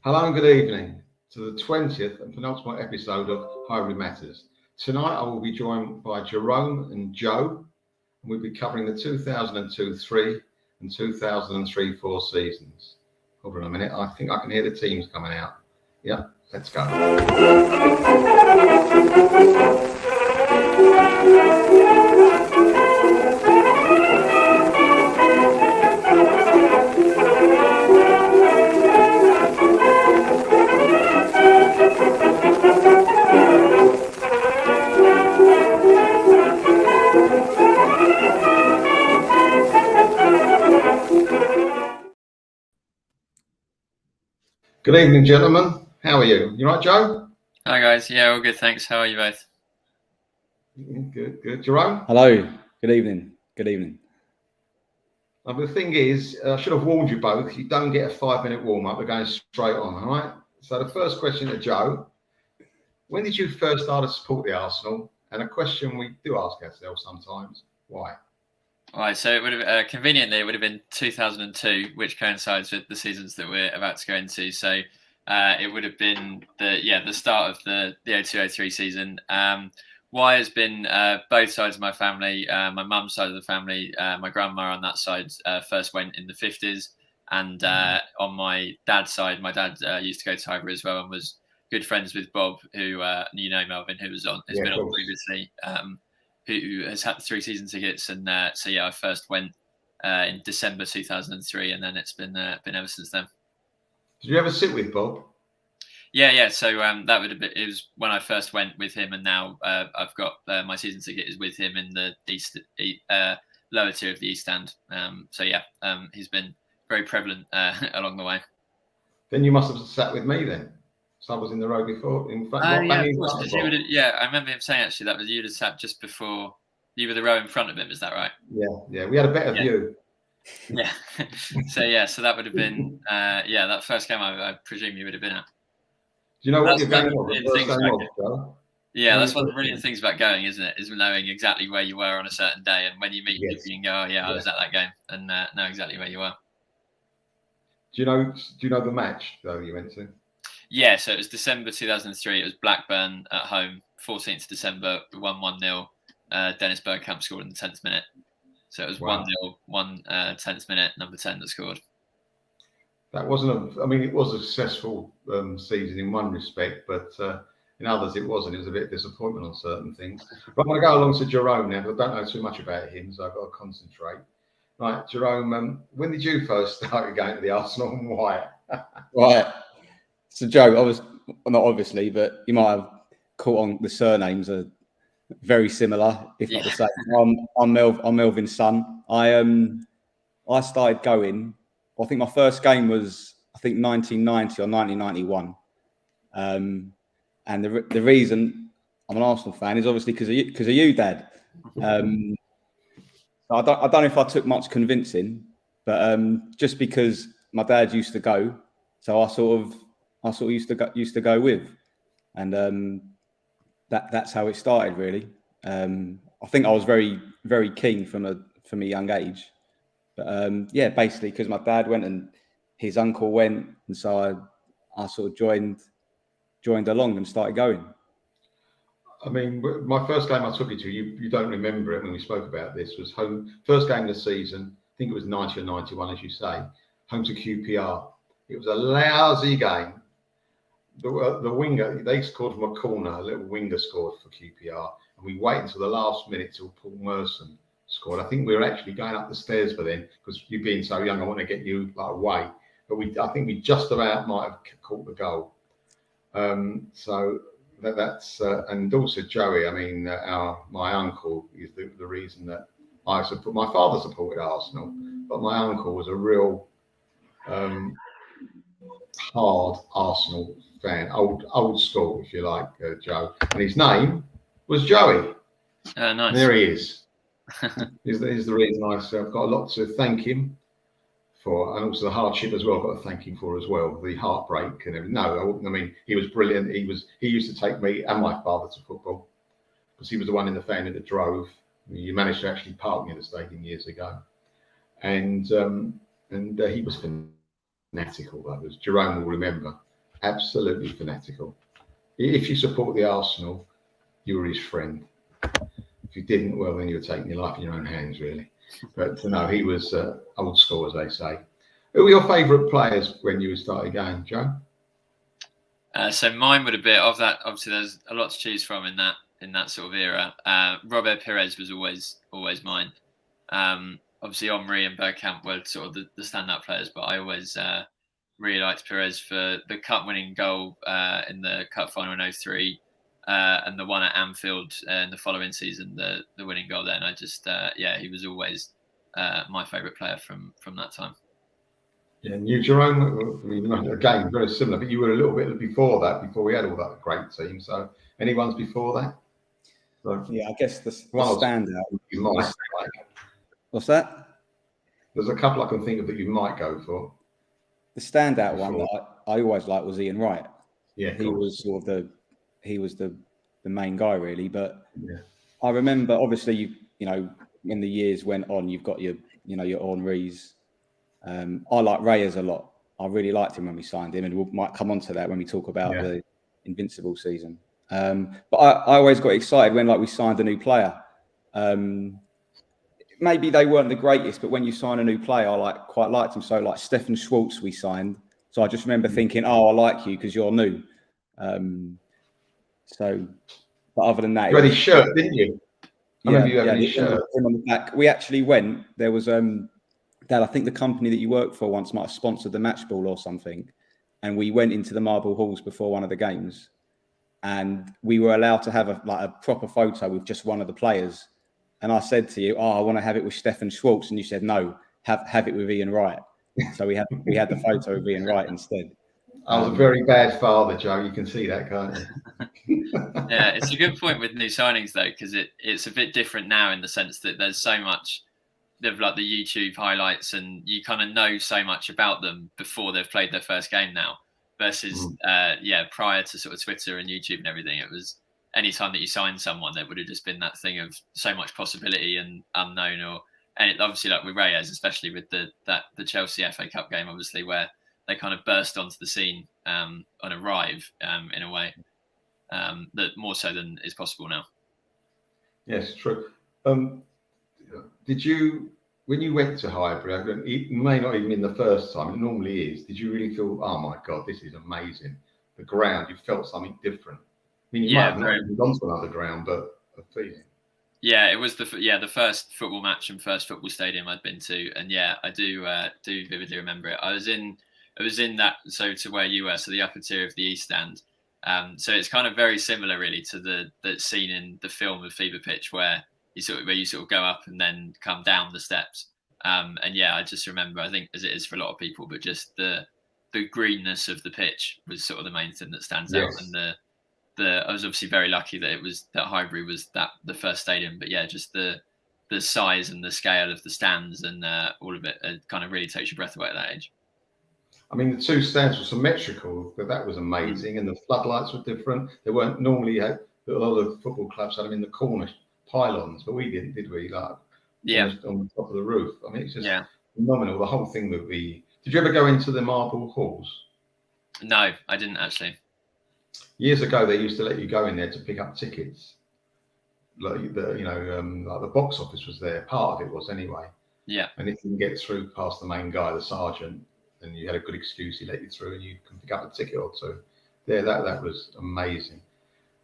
Hello and good evening to the 20th and penultimate episode of Highbury Matters. Tonight I will be joined by Jerome and Joe, and we'll be covering the 2002-3 and 2003-4 seasons. Hold on a minute, I think I can hear the teams coming out. Yeah, let's go. Good evening, gentlemen. How are you? You right, Joe? Hi guys. Yeah, all good. Thanks. How are you both? Good. Jerome? Hello. Good evening. The thing is, I should have warned you both. You don't get a 5-minute warm-up. We're going straight on, all right? So the first question to Joe: when did you first start to support the Arsenal? And a question we do ask ourselves sometimes: why? All right. So it would have conveniently it would have been 2002, which coincides with the seasons that we're about to go into. So it would have been the start of the 02-03 season. Why has been both sides of my family. My mum's side of the family, my grandma on that side first went in the 50s, and on my dad's side, my dad used to go to Highbury as well and was good friends with Bob, who Melvyn, who has been on previously, who has had 3 season tickets, and I first went in December 2003, and then it's been ever since then. Did you ever sit with Bob? Yeah. So that would have been. It was when I first went with him, and now I've got my season ticket is with him in the lower tier of the East Stand. He's been very prevalent along the way. Then you must have sat with me then. So I was in the row before. In front. I remember him saying actually that was you'd have sat just before. You were the row in front of him. Is that right? Yeah. We had a better view. Yeah. So that would have been that first game. I presume you would have been at. Do you know what your game was? Yeah, that's one of the brilliant things about going, isn't it? Is knowing exactly where you were on a certain day, and when you meet people, you can go, I was at that game, and know exactly where you were. Do you know the match though you went to? Yeah, so it was December 2003. It was Blackburn at home, 14th December. We won 1-0. Dennis Bergkamp scored in the 10th minute. So it was 1-0, 10th minute, number 10 that scored. That it was a successful season in one respect, but in others it wasn't. It was a bit of disappointment on certain things. But I'm going to go along to Jerome now, because I don't know too much about him, so I've got to concentrate. Right, Jerome, when did you first start going to the Arsenal and why? Right. So Joe, not obviously, but you might have caught on the surnames are very similar, if not the same. I'm Melvyn's son. I started going. I think my first game was 1990 or 1991, and the reason I'm an Arsenal fan is obviously because of you, Dad. I don't know if I took much convincing, but just because my dad used to go, so I sort of used to go with, and that's how it started really. I think I was very, very keen from a young age. But basically because my dad went and his uncle went, and so I sort of joined along and started going. I mean, my first game I took you to, you don't remember it when we spoke about this, was first game of the season. I think it was 90 or 91, as you say, home to QPR. It was a lousy game. The winger, they scored from a corner, a little winger scored for QPR, and we waited until the last minute till Paul Merson scored. I think we were actually going up the stairs by then, because you being so young, I want to get you away. But I think we just about might have caught the goal. So that's and also Joey. I mean, my uncle is the reason that my father supported Arsenal, but my uncle was a real hard Arsenal fan, old school, if you like, Joe. And his name was Joey. Nice. There he is. He's the reason I've got a lot to thank him for, and also the hardship as well. I've got to thank him for as well, the heartbreak and everything. No, I mean, he was brilliant. He used to take me and my father to football, because he was the one in the family that drove. You managed to actually park me at the stadium years ago, and he was fanatical. That was Jerome will remember. absolutely fanatical. If you support the Arsenal, you were his friend. If you didn't, well, then you were taking your life in your own hands, really. But no, he was old school, as they say. Who were your favourite players when you started going, Joe? So mine would have been of that. Obviously, there's a lot to choose from in that sort of era. Robert Pires was always mine. Obviously, Omri and Bergkamp were sort of the standout players, but I always really liked Pires for the cup-winning goal in the cup final in 2003, and the one at Anfield in the following season, the winning goal there. And I just, he was always my favourite player from that time. Yeah, and you, Jerome, again, very similar, but you were a little bit before that, before we had all that great team. So, any ones before that? So, Yeah, I guess the standout. You might like. What's that? There's a couple I can think of that you might go for. The standout one that I always liked was Ian Wright. Yeah, he was sort of the main guy, really. But yeah. I remember, obviously, when the years went on, you've got your Henrys. I like Reyes a lot. I really liked him when we signed him, and we might come on to that when we talk about the Invincible season. But I always got excited when we signed a new player. Maybe they weren't the greatest, but when you sign a new player, I quite liked him. So Stefan Schwartz we signed. So I just remember thinking, I like you because you're new. But other than that, you had his shirt, didn't you? I remember you having his shirt. Him on the back. We actually went. There was Dad, I think the company that you worked for once might have sponsored the match ball or something. And we went into the Marble Halls before one of the games. And we were allowed to have a proper photo with just one of the players. And I said to you, I want to have it with Stefan Schwartz. And you said, no, have it with Ian Wright. So we had the photo of Ian Wright instead. I was a very bad father, Joe. You can see that, can't you? Yeah, it's a good point with new signings, though, because it's a bit different now in the sense that there's so much of the YouTube highlights, and you kind of know so much about them before they've played their first game now. Versus, prior to sort of Twitter and YouTube and everything, it was any time that you signed someone, there would have just been that thing of so much possibility and unknown. And obviously, with Reyes, especially with the Chelsea FA Cup game, obviously where they kind of burst onto the scene and arrive in a way that more so than is possible now. Yes, true. Did you, when you went to Highbury, it may not even been the first time, it normally is, did you really feel, oh my God, this is amazing? The ground, you felt something different. I mean, you might have not even gone to another ground, but a feeling. Yeah, it was the first football match and first football stadium I'd been to, and I do vividly remember it. I was in that, so to where you were, so the upper tier of the East Stand. So it's kind of very similar, really, to the scene in the film of Fever Pitch, where you sort of go up and then come down the steps. I just remember, I think as it is for a lot of people, but just the greenness of the pitch was sort of the main thing that stands out. And I was obviously very lucky that Highbury was the first stadium, but just the size and the scale of the stands and all of it kind of really takes your breath away at that age. I mean, the two stands were symmetrical, but that was amazing, and the floodlights were different. They weren't normally a lot of football clubs had them in the corner pylons, but we didn't, did we? On the top of the roof. I mean, it's just phenomenal. The whole thing would be. Did you ever go into the Marble Halls? No, I didn't actually. Years ago, they used to let you go in there to pick up tickets. Like the box office was there. Part of it was anyway. Yeah. And if you can get through past the main guy, the sergeant, and you had a good excuse, he let you through, and you can pick up a ticket or two. There, that was amazing.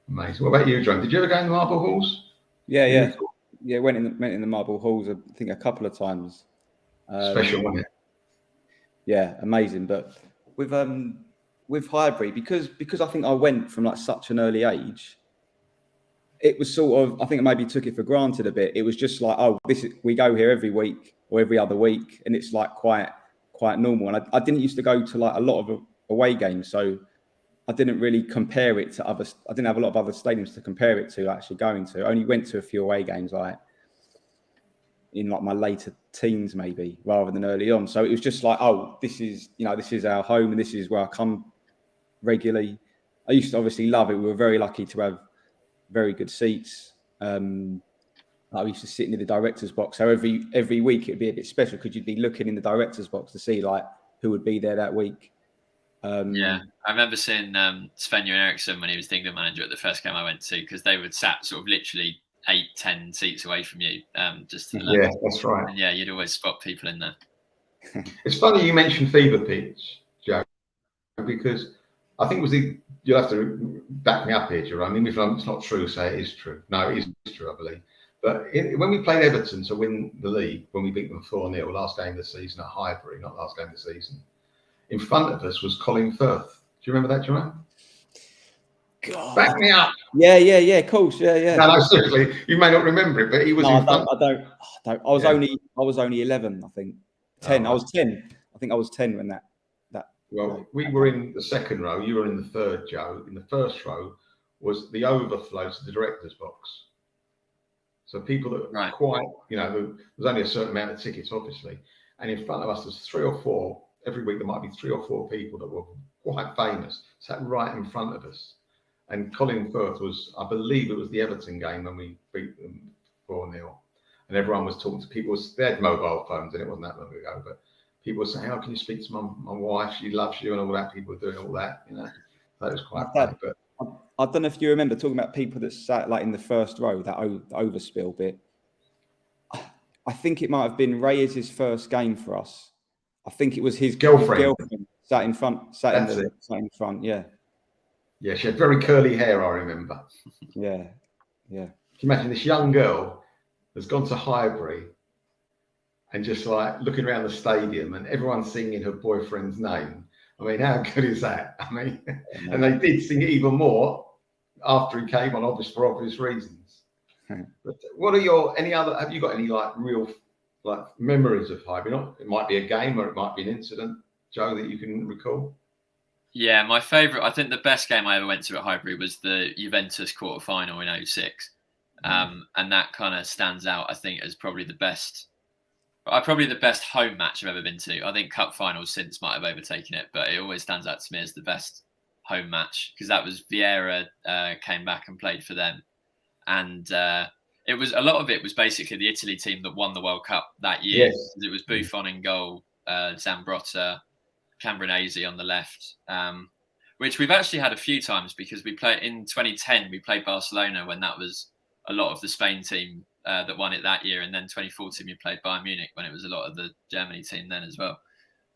Amazing. What about you, John? Did you ever go in the Marble Halls? Yeah. Went in the Marble Halls, I think, a couple of times. Special, wasn't it? Yeah, amazing. But with Highbury, because I think I went from such an early age, it was sort of, I think I maybe took it for granted a bit. It was just we go here every week or every other week, and it's quite normal. And I didn't used to go to a lot of away games, so I didn't really compare it to others. I didn't have a lot of other stadiums to compare it to actually going to. I only went to a few away games in my later teens maybe, rather than early on. So it was just this is our home, and this is where I come regularly. I used to obviously love it. We were very lucky to have very good seats. I used to sit in the director's box. So every week it'd be a bit special because you'd be looking in the director's box to see who would be there that week. Yeah, I remember seeing Sven-Göran Eriksson when he was the England manager at the first game I went to, because they would sat sort of literally 8-10 seats away from you, just to the left. Yeah, that's right. And yeah, you'd always spot people in there. It's funny you mentioned fever pitch, Joe, because I think it was you'll have to back me up here, Jerome. Even if it's not true, say it is true. No, it is true, I believe. But when we played Everton to win the league, when we beat them 4-0, last game of the season at Highbury, not last game of the season, in front of us was Colin Firth. Do you remember that, Jerome? God. Back me up. Yeah, of course, yeah. No, seriously, you may not remember it, but he was in front. I don't. I was only 11, I think. 10. I was 10. I think I was 10 when that. Well, we were in the second row. You were in the third, Joe. In the first row was the overflow to the director's box. So people that were quite, there was only a certain amount of tickets, obviously. And in front of us, there's 3 or 4. Every week there might be 3 or 4 people that were quite famous, sat right in front of us. And Colin Firth was, I believe it was the Everton game when we beat them 4-0. And everyone was talking to people. They had mobile phones, and it wasn't that long ago, but people were saying, "How can you speak to my wife? She loves you," and all that. People were doing all that, That was quite funny. But I don't know if you remember talking about people that sat like in the first row, that overspill bit. I think it might have been Reyes' first game for us. I think it was his girlfriend sat in front. Sat in front. Yeah. Yeah, she had very curly hair, I remember. Yeah. Can you imagine this young girl has gone to Highbury and just like looking around the stadium and everyone singing her boyfriend's name? I mean, how good is that? I mean, and they did sing it even more after he came on, for obvious reasons. But what are have you got any real memories of Highbury? It might be a game or it might be an incident, Joe, that you can recall. Yeah, my favourite, I think the best game I ever went to at Highbury was the Juventus quarter-final in 2006. And that kind of stands out, I think, as probably the best home match I've ever been to. I think cup finals since might have overtaken it, but it always stands out to me as the best home match, because that was Vieira came back and played for them. And it was, a lot of it was basically the Italy team that won the World Cup that year. Yes. It was Buffon in goal, Zambrotta, Cambronese on the left, which we've actually had a few times, because we played in 2010. We played Barcelona when that was a lot of the Spain team that won it that year, and then 2014 we played Bayern Munich when it was a lot of the Germany team then as well.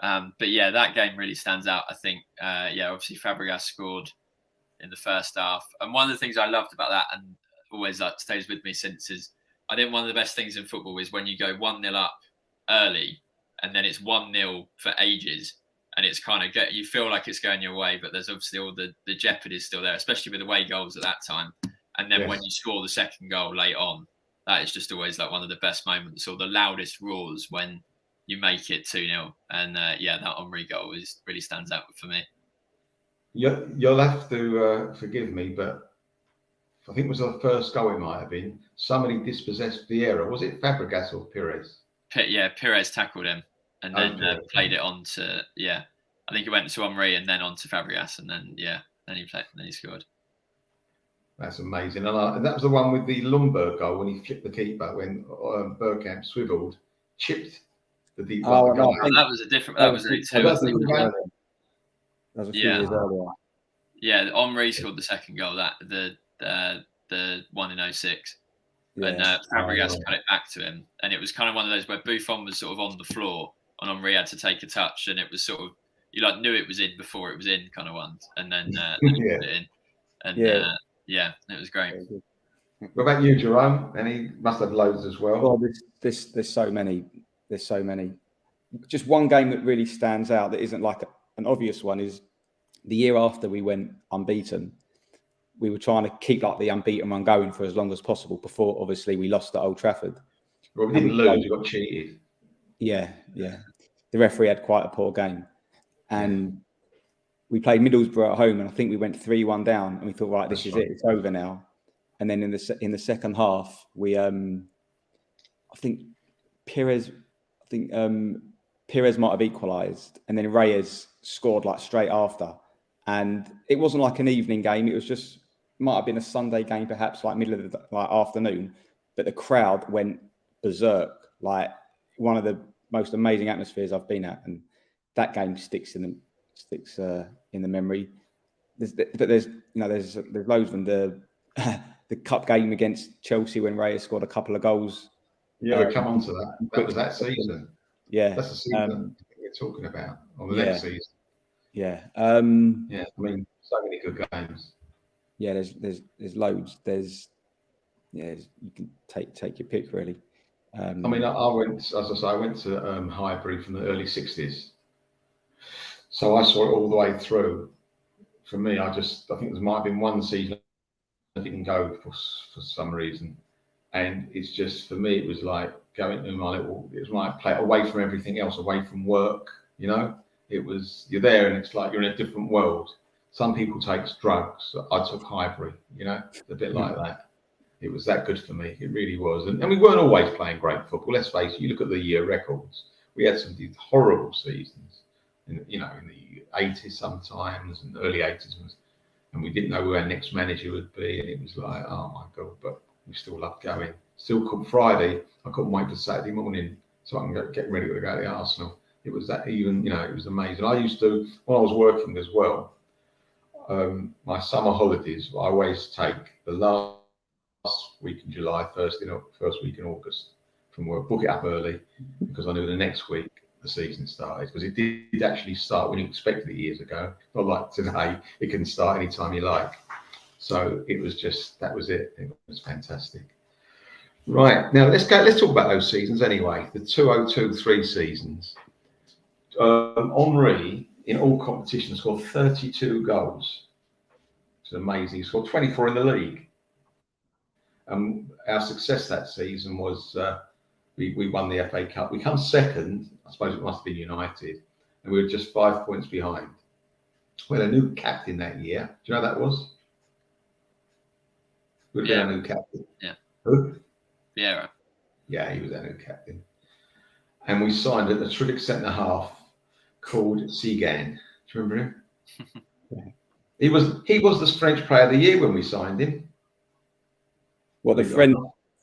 But yeah, that game really stands out, I think. Obviously Fabregas scored in the first half, and one of the things I loved about that, and always stays with me since, is I think one of the best things in football is when you go 1-0 up early, and then it's 1-0 for ages. And it's kind of you feel like it's going your way, but there's obviously all the jeopardy is still there, especially with away goals at that time. And then when you score the second goal late on, that is just always like one of the best moments, or the loudest roars when you make it 2-0. And that Henry goal really stands out for me. You'll have to forgive me, but I think it was the first goal, it might have been. Somebody dispossessed Vieira. Was it Fabregas or Pires? Pires tackled him. And then played it on to, I think it went to Henry and then on to Fabregas, and then he scored. That's amazing. And that was the one with the Lundberg goal when he flipped the keeper, when Bergkamp swiveled, chipped the deep goal. That was a different. That was a few years earlier. Yeah, Henry scored the second goal. That the one in 2006. And Fabregas cut it back to him, and it was kind of one of those where Buffon was sort of on the floor, and Henry had to take a touch, and it was sort of, you knew it was in before it was in kind of ones, and then he put it in, and it was great. What about you, Jerome? And he must have loads as well. Well, there's so many. Just one game that really stands out that isn't like an obvious one is the year after we went unbeaten. We were trying to keep the unbeaten run going for as long as possible before, obviously, we lost at Old Trafford. Well, we didn't lose, we got cheated. Yeah. The referee had quite a poor game. And we played Middlesbrough at home, and I think we went 3-1 down, and we thought, right, this is it, it's over now. And then in the second half, we, I think Pires might have equalised, and then Reyes scored straight after. And it wasn't like an evening game, it was just, might have been a Sunday game, perhaps middle of the afternoon, but the crowd went berserk, one of the most amazing atmospheres I've been at, and that game sticks in the memory. There's loads of them. The cup game against Chelsea when Raya scored a couple of goals. Yeah, we come on to that. That was that season. Yeah, that's the season we're talking about, or the next season. Yeah. Yeah, I mean, so many good games. Yeah, there's loads. You can take your pick really. I mean, I went, as I say, I went to Highbury from the early '60s, so I saw it all the way through. For me, I think there might have been one season I didn't go for some reason, and it's just, for me, it was like going to it was like play away from everything else, away from work. It was, you're there, and it's like you're in a different world. Some people take drugs. I took Highbury. A bit like that. It was that good for me. It really was. And we weren't always playing great football. Let's face it, you look at the year records. We had some horrible seasons, in the 80s sometimes, and early 80s. And we didn't know who our next manager would be. And it was like, oh my God, but we still loved going. Still, Friday, I couldn't wait for Saturday morning so I can get ready to go to Arsenal. It was that even, it was amazing. I used to, when I was working as well, my summer holidays, I always take the last week in July, first week in August from work, book it up early, because I knew the next week the season started, because it did actually start when you expected it years ago. Not like today, it can start anytime you like. So it was just, that was it. It was fantastic. Right, now let's talk about those seasons anyway. The 2002-03 seasons. Henry, in all competitions, scored 32 goals. It's amazing. He scored 24 in the league. Our success that season was we won the FA Cup. We come second. I suppose it must have been United, and we were just 5 points behind. We had a new captain that year. Do you know who that was? Would have been our new captain. Yeah. Who? Vieira. Yeah, he was our new captain. And we signed a terrific centre half called Segan. Do you remember him? He was the French Player of the Year when we signed him. What, the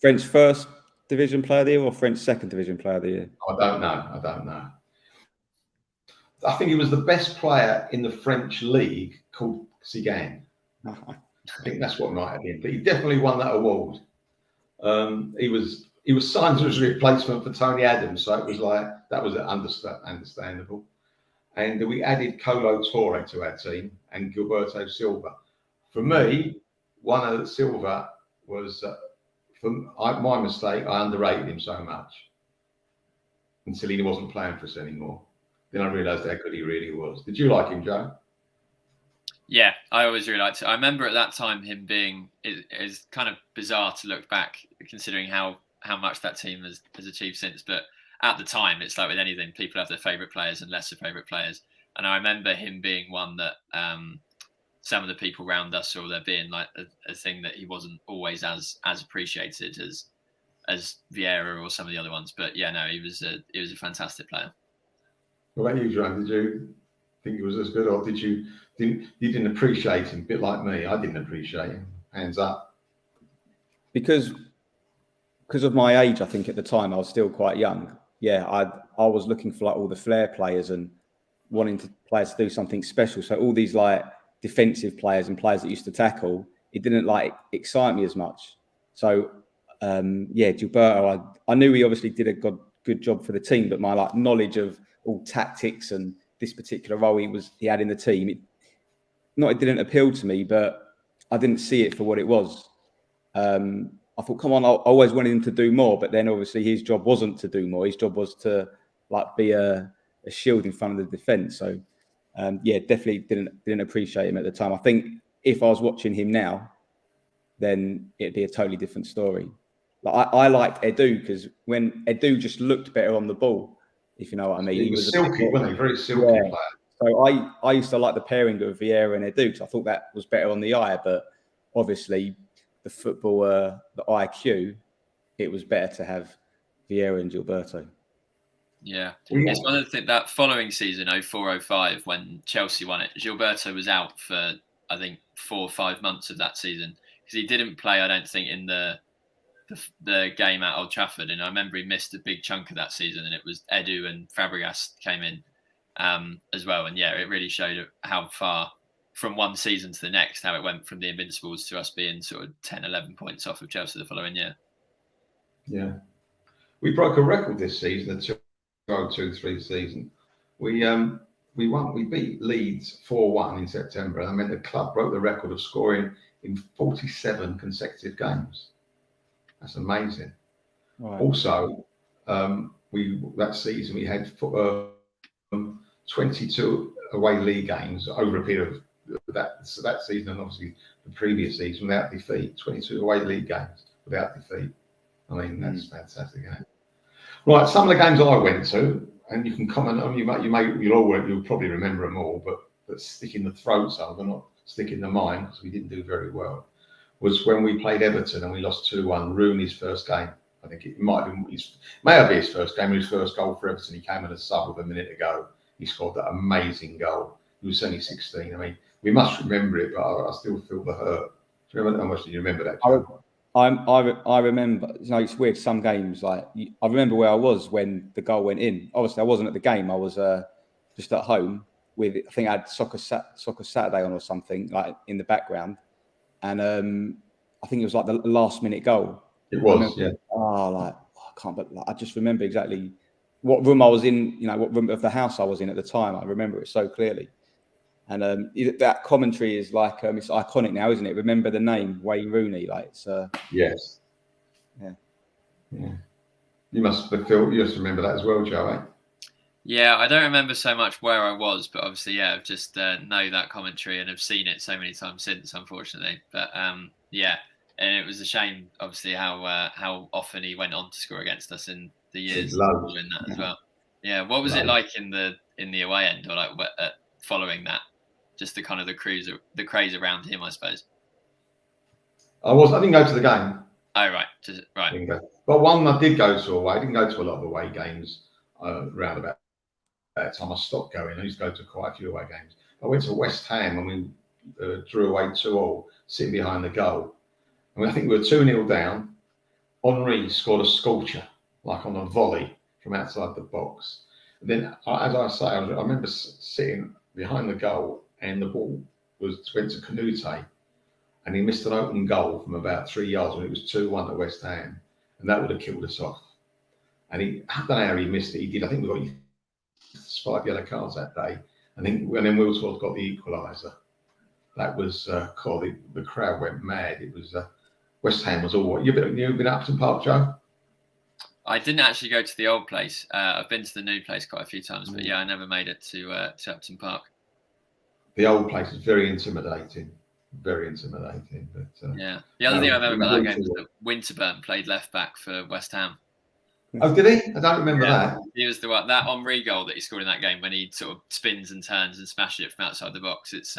French first division player of the year or French second division player of the year? I don't know. I think he was the best player in the French league, called Segan. I think that's what might have been, but he definitely won that award. He was signed as a replacement for Tony Adams, so it was like, that was understandable. And we added Colo Torre to our team and Gilberto Silva. For me, one of the Silva was, my mistake. I underrated him so much until he wasn't playing for us anymore. Then I realised how good he really was. Did you like him, Joe? Yeah, I always really liked it. I remember at that time him being, it's kind of bizarre to look back, considering how much that team has achieved since. But at the time, it's like with anything, people have their favourite players and lesser favourite players. And I remember him being one that some of the people around us saw there being like a thing that he wasn't always as appreciated as Vieira or some of the other ones. But yeah, no, he was a fantastic player. What about you, Joan? Did you think he was as good, or you didn't appreciate him? A bit like me, I didn't appreciate him. Hands up. Because of my age, I think at the time I was still quite young. Yeah, I was looking for like all the flair players and wanting players to do something special. So all these like defensive players and players that used to tackle, it didn't like excite me as much. So Gilberto, I knew he obviously did a good job for the team, but my like knowledge of all tactics and this particular role he had in the team, it didn't appeal to me, but I didn't see it for what it was. I thought, come on, I always wanted him to do more, but then obviously his job wasn't to do more. His job was to like be a shield in front of the defence. So definitely didn't appreciate him at the time. I think if I was watching him now, then it'd be a totally different story. Like I liked Edu, because when Edu just looked better on the ball, if you know what I mean. He was silky, wasn't he? Very silky player. So I used to like the pairing of Vieira and Edu, because I thought that was better on the eye, but obviously the football, the IQ, it was better to have Vieira and Gilberto. Yeah. It's one of the things that following season, 04-05, when Chelsea won it, Gilberto was out for, I think, 4 or 5 months of that season, because he didn't play, I don't think, in the game at Old Trafford. And I remember he missed a big chunk of that season, and it was Edu and Fabregas came in. as well. And yeah, it really showed how far from one season to the next, how it went from the Invincibles to us being sort of 10, 11 points off of Chelsea the following year. Yeah. We broke a record this season, the 2002-03 season. We beat Leeds 4-1 in September, and I mean the club broke the record of scoring in 47 consecutive games. That's amazing. Right. Also, that season we had 22 away league games over a period of that season, and obviously the previous season without defeat. 22 away league games without defeat. I mean, that's fantastic. Isn't it? Right, some of the games I went to, and you can comment on. You'll probably remember them all, but stick in the throats of them, not stick in the mind, because we didn't do very well. Was when we played Everton and we lost 2-1. Rooney's first game. I think it might have been his first game. His first goal for Everton. He came in a sub with a minute to go. He scored that amazing goal. He was only 16. I mean, we must remember it, but I still feel the hurt. Do you remember how much do you remember that? I remember. You know, it's weird. Some games, like I remember where I was when the goal went in. Obviously, I wasn't at the game. I was just at home with. I think I had Soccer Saturday on or something like in the background, and I think it was like the last minute goal. It was, yeah. I can't. But I just remember exactly what room I was in. You know, what room of the house I was in at the time. I remember it so clearly. And that commentary is like it's iconic now, isn't it? Remember the name Wayne Rooney, like it's yes, yeah. You must remember that as well, Joe. Eh? Yeah, I don't remember so much where I was, but obviously, yeah, I've just know that commentary and have seen it so many times since, unfortunately. But yeah, and it was a shame, obviously, how often he went on to score against us in the years following that as well. Yeah, what was it like in the away end, or like following that? Just the kind of the craze around him, I suppose. I didn't go to the game. Oh, right. Right. But one I did go to away. I didn't go to a lot of away games around about that time. I stopped going. I used to go to quite a few away games. I went to West Ham and we drew away 2-2, sitting behind the goal. I mean, I think we were 2-0 down. Henry scored a scorcher, like on a volley from outside the box. And then, as I say, I remember sitting behind the goal, and the ball went to Canute, and he missed an open goal from about 3 yards when it was 2-1 at West Ham, and that would have killed us off. And I don't know how he missed it. He did. I think we got 5 yellow cards that day, and then Wilsworth got the equaliser. That was the crowd went mad. It was West Ham was all. You've been up Upton Park, Joe? I didn't actually go to the old place. I've been to the new place quite a few times, but yeah, I never made it to Upton Park. The old place is very intimidating. Very intimidating. But yeah, the other thing I remember about that game was that Winterburn played left back for West Ham. Oh, did he? I don't remember that. He was the one, that Henry goal that he scored in that game when he sort of spins and turns and smashes it from outside the box. It's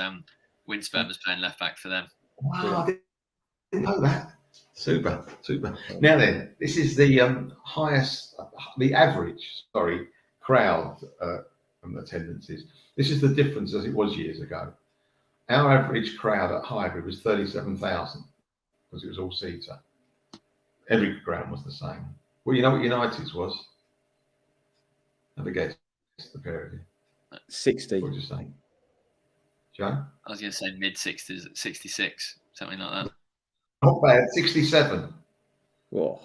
Winterburn was playing left back for them. Wow, I didn't know that. Super. Now then, this is the average crowd attendances. This is the difference as it was years ago. Our average crowd at Highbury was 37,000 because it was all seater. Every ground was the same. Well, you know what United's was? Have a guess, the pair of you. 60. What did you say, Joe? I was going to say mid-60s, 66, something like that. Not bad, 67. Whoa.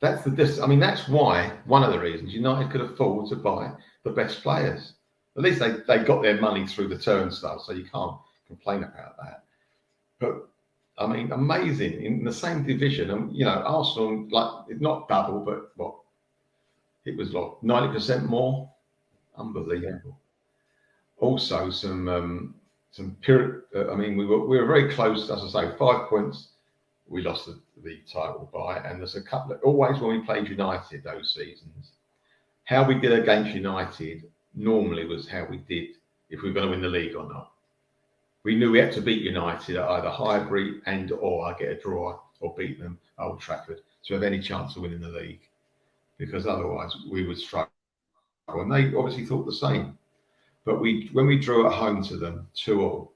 That's the distance. I mean, that's why one of the reasons United could afford to buy the best players. At least they got their money through the turnstile, so you can't complain about that. But I mean, amazing in the same division. And Arsenal, like, not double, but what? It was like 90% more. Unbelievable. Yeah. Also, some period. I mean, we were very close. As I say, 5 points. We lost the title by, and there's a couple of, always when we played United those seasons, how we did against United normally was how we did if we were going to win the league or not. We knew we had to beat United at either Highbury or get a draw or beat them at Old Trafford to have any chance of winning the league, because otherwise we would struggle. And they obviously thought the same. But when we drew at home to them 2-2,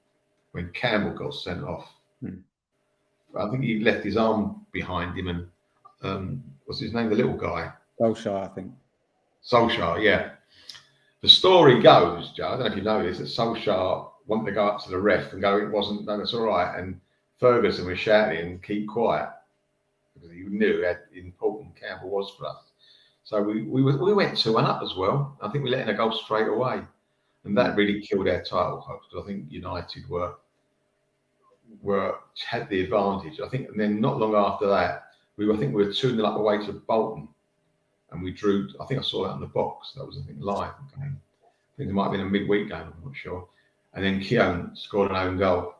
when Campbell got sent off, I think he left his arm behind him, and what's his name, the little guy? Solskjaer, I think. Solskjaer, yeah. The story goes, Joe, I don't know if you know this, that Solskjaer wanted to go up to the ref and go, it wasn't, no, that's all right. And Ferguson was shouting, keep quiet, because he knew how important Campbell was for us. So we went 2-1 up as well. I think we let in a goal straight away. And that really killed our title hopes, because I think United had the advantage. I think, and then not long after that, I think we were 2-0 up away to Bolton. And we drew, I think I saw that in the box. That was, I think, live game. I think it might have been a midweek game, I'm not sure. And then Keown scored an own goal.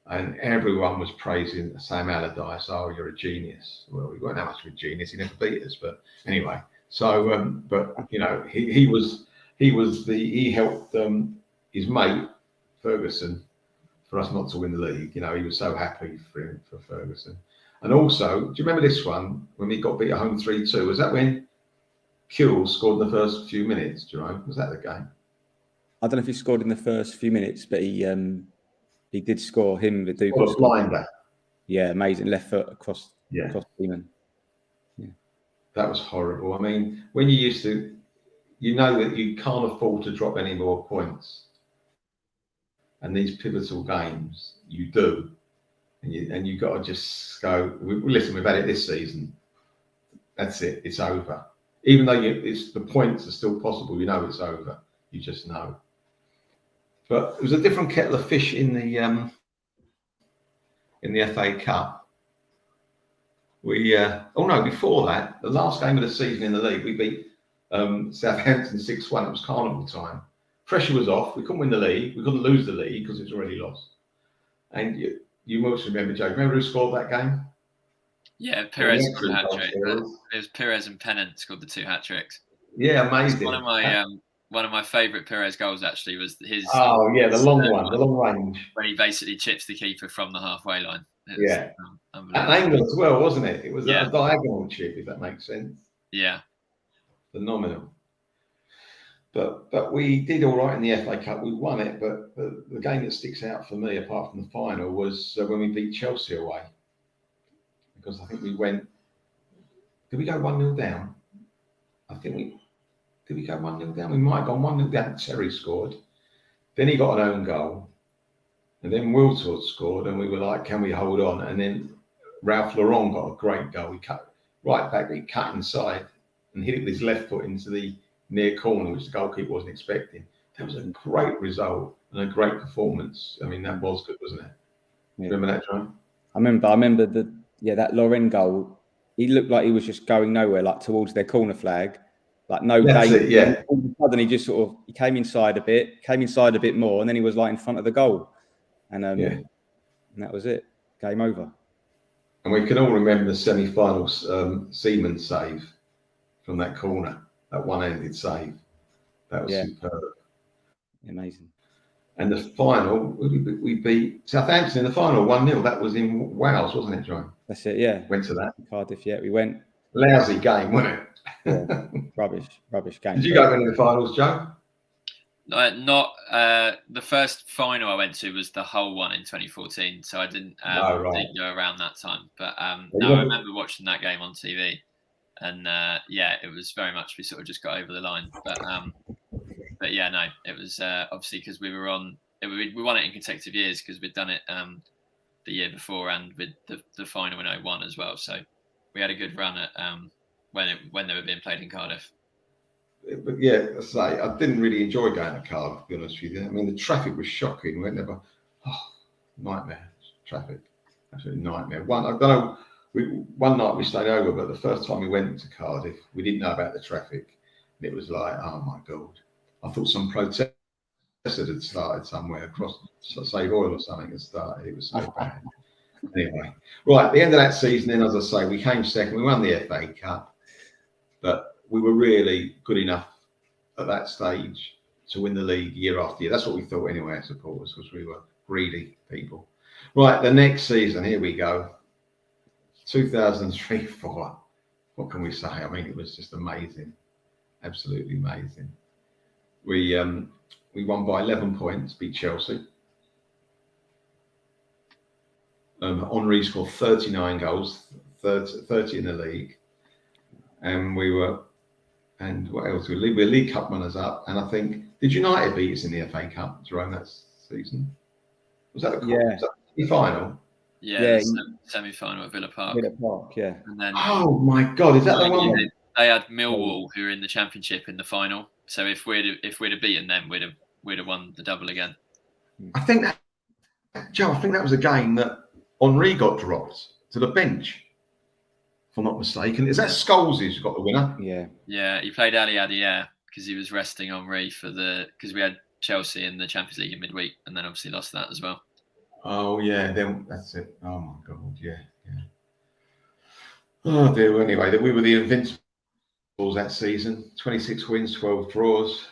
And everyone was praising Sam Allardyce. Oh, you're a genius. Well, we weren't that much of a genius. He never beat us. But anyway, so, but, you know, he helped his mate, Ferguson, for us not to win the league. You know, he was so happy for Ferguson. And also, do you remember this one when we got beat at home 3-2? Was that when Kewell scored in the first few minutes, Jerome? Was that the game? I don't know if he scored in the first few minutes, but he did score. Him, Viduka. What a blinder. Yeah, amazing. Left foot across Demon. Yeah. That was horrible. I mean, when you used to, you know that you can't afford to drop any more points. And these pivotal games, you do. And you've got to just go, listen, we've had it this season. That's it. It's over. Even though the points are still possible, you know it's over. You just know. But it was a different kettle of fish in the FA Cup. Before that, the last game of the season in the league, we beat Southampton 6-1. It was carnival time. Pressure was off. We couldn't win the league. We couldn't lose the league because it was already lost. And you must remember, Joe. Remember who scored that game? Yeah, Perez scored a hat trick. It was Perez and Pennant scored the 2 hat tricks. Yeah, amazing. One of my favourite Perez goals actually was his. Oh yeah, the long range. When he basically chips the keeper from the halfway line. At an angle as well, wasn't it? It was a diagonal chip, if that makes sense. Yeah. Phenomenal. But we did all right in the FA Cup. We won it, but the game that sticks out for me, apart from the final, was when we beat Chelsea away. Because I think we went. Did we go 1-0 down? I think did we go 1-0 down? We might have gone 1-0 down. Terry scored. Then he got an own goal. And then Wiltord scored, and we were like, can we hold on? And then Ralph Lauren got a great goal. He cut right back, he cut inside and hit it with his left foot into the near corner, which the goalkeeper wasn't expecting. That was a great result and a great performance. I mean, that was good, wasn't it? Yeah. Remember that, John? I remember that Lauren goal. He looked like he was just going nowhere, like towards their corner flag, like no danger. Yeah. All of a sudden, he just he came inside a bit more, and then he was like in front of the goal, and that was it. Game over. And we can all remember the semi-final Seaman save from that corner, that one-handed save. That was superb. Amazing. And the final, we beat Southampton in the final, 1-0. That was in Wales, wasn't it, John? That's it, yeah. Went to that. Cardiff, yeah. We went. Lousy game, wasn't it? Yeah. Rubbish game. Did you go to any of the finals, Joe? Not the first final I went to was the Hull one in 2014, so I didn't didn't go around that time. But I remember watching that game on TV, and it was very much we sort of just got over the line. But yeah, no, it was obviously because we won it in consecutive years because we'd done it the year before and with the final in 2001 as well. So we had a good run at when they were being played in Cardiff. But yeah, I didn't really enjoy going to Cardiff, to be honest with you. I mean, the traffic was shocking. Nightmare traffic, absolute nightmare. One night we stayed over, but the first time we went to Cardiff, we didn't know about the traffic, and it was like, oh my god, I thought some protest had started somewhere across Save Oil or something had started. It was so bad. Anyway, right, at the end of that season, then, as I say, we came second. We won the FA Cup, but we were really good enough at that stage to win the league year after year. That's what we thought anyway, as supporters, because we were greedy people. Right, the next season, here we go. 2003-04. What can we say? I mean, it was just amazing. Absolutely amazing. We won by 11 points, beat Chelsea. Henry scored 39 goals, 30 in the league. And we were And what else? We're League Cup runners up, and I think did United beat us in the FA Cup during that season? Was that the final? Yeah, the semi-final at Villa Park. Villa Park, yeah. And then oh my God, is that the one? They had Millwall, who were in the Championship, in the final. So if we'd have beaten them, we'd have won the double again. I think that, Joe. I think that was a game that Henri got dropped to the bench, if I'm not mistaken. Is that Scholes who's got the winner? Yeah, he played Ali Adier because he was resting Henri because we had Chelsea in the Champions League in midweek, and then obviously lost that as well. Oh yeah, then that's it. Oh my God, yeah. Oh dear. Anyway, we were the Invincibles that season. 26 wins, 12 draws.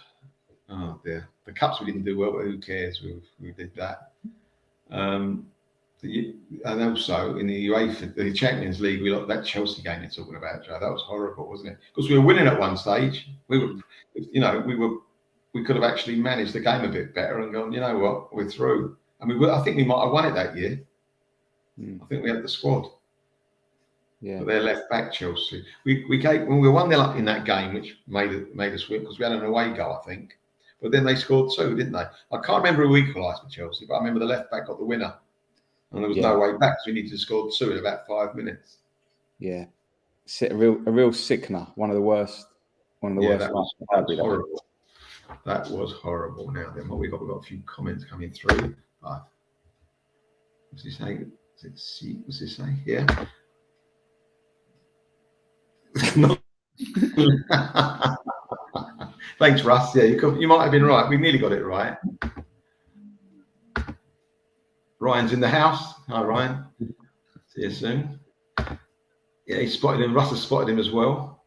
Oh dear. The cups we didn't do well, but who cares? We did that. And also in the UEFA, the Champions League, we lost that Chelsea game you're talking about, Joe. That was horrible, wasn't it? Because we were winning at one stage. We could have actually managed the game a bit better and gone, you know what, we're through. I mean, I think we might have won it that year. I think we had the squad. Yeah. But they're left back, Chelsea. We gave when we were 1-0 up in that game, which made us win because we had an away goal, I think. But then they scored 2, didn't they? I can't remember who equalised for Chelsea, but I remember the left back got the winner, and there was no way back, so we needed to score 2 in about 5 minutes. Yeah, a real sickener. One of the worst. That was horrible. That was horrible. Now then, what we got? We've got a few comments coming through. What's he saying? What's he saying? Yeah. Thanks, Russ. Yeah, you might have been right. We nearly got it right. Ryan's in the house. Hi, Ryan. See you soon. Yeah, he spotted him. Russ has spotted him as well.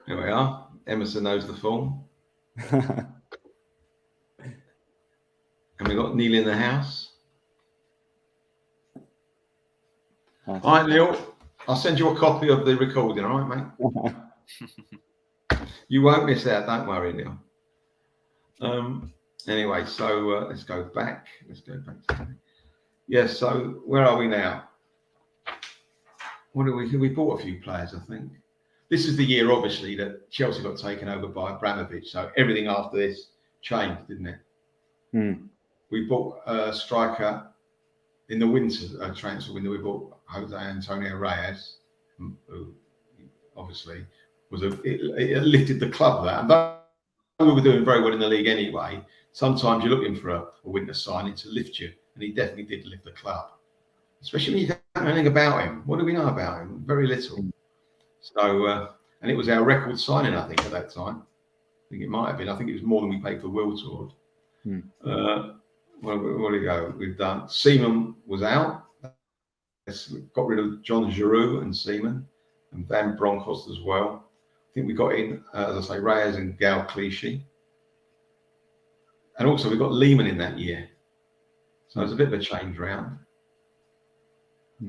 Here we are. Emerson knows the form. And we got Neil in the house. All right, Neil. I'll send you a copy of the recording, all right, mate? You won't miss out, don't worry, Neil. Anyway, so let's go back. Yes, so where are we now? We bought a few players, I think. This is the year, obviously, that Chelsea got taken over by Abramovich. So everything after this changed, didn't it? We bought a striker in the winter transfer window. We bought Jose Antonio Reyes, who obviously it lifted the club. That, and though we were doing very well in the league anyway, sometimes you're looking for a winter signing to lift you, and he definitely did lift the club. Especially when you don't know anything about him. What do we know about him? Very little. So, and it was our record signing, I think, at that time. I think it might have been. I think it was more than we paid for Wiltord. Where do we go? We've done. Seaman was out. We got rid of John Giroux and Seaman, and Van Bronckhorst as well. I think we got in, as I say, Reyes and Gal Clichy. And also we got Lehman in that year. So it was a bit of a change round.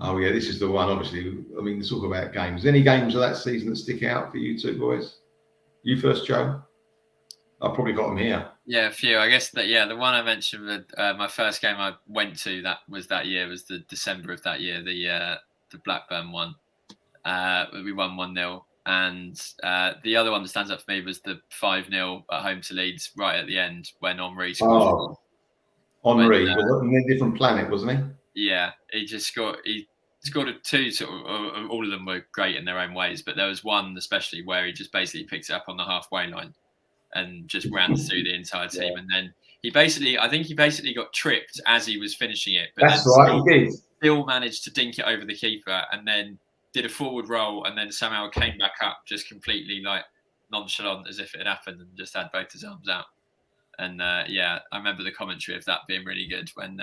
Oh yeah, this is the one, obviously. I mean, let's talk about games. Any games of that season that stick out for you two boys? You first, Joe? I've probably got them here. Yeah, a few. I guess that, the one I mentioned, with, my first game I went to was the December of that year, the Blackburn one. We won 1-0. And the other one that stands up for me was the 5-0 at home to Leeds right at the end when Henri scored. Henri was on a different planet, wasn't he? Yeah, he scored 2 sort of, all of them were great in their own ways, but there was one especially where he just basically picked it up on the halfway line and just ran through the entire team. And then I think he basically got tripped as he was finishing it. But that's right, he did. Still managed to dink it over the keeper and then did a forward roll and then somehow came back up just completely like nonchalant as if it had happened and just had both his arms out. And I remember the commentary of that being really good when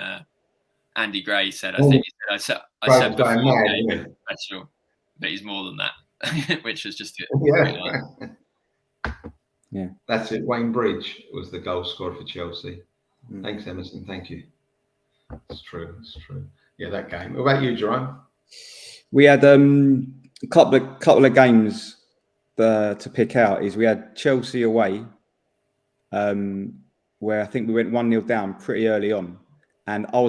Andy Gray said, I said before the game professional, but he's more than that, which was just good. Yeah, that's it. Wayne Bridge was the goal scorer for Chelsea. Thanks, Emerson. Thank you. It's true. Yeah, that game. What about you, Jerome? We had a couple of games to pick out. We had Chelsea away, where I think we went 1-0 down pretty early on, and I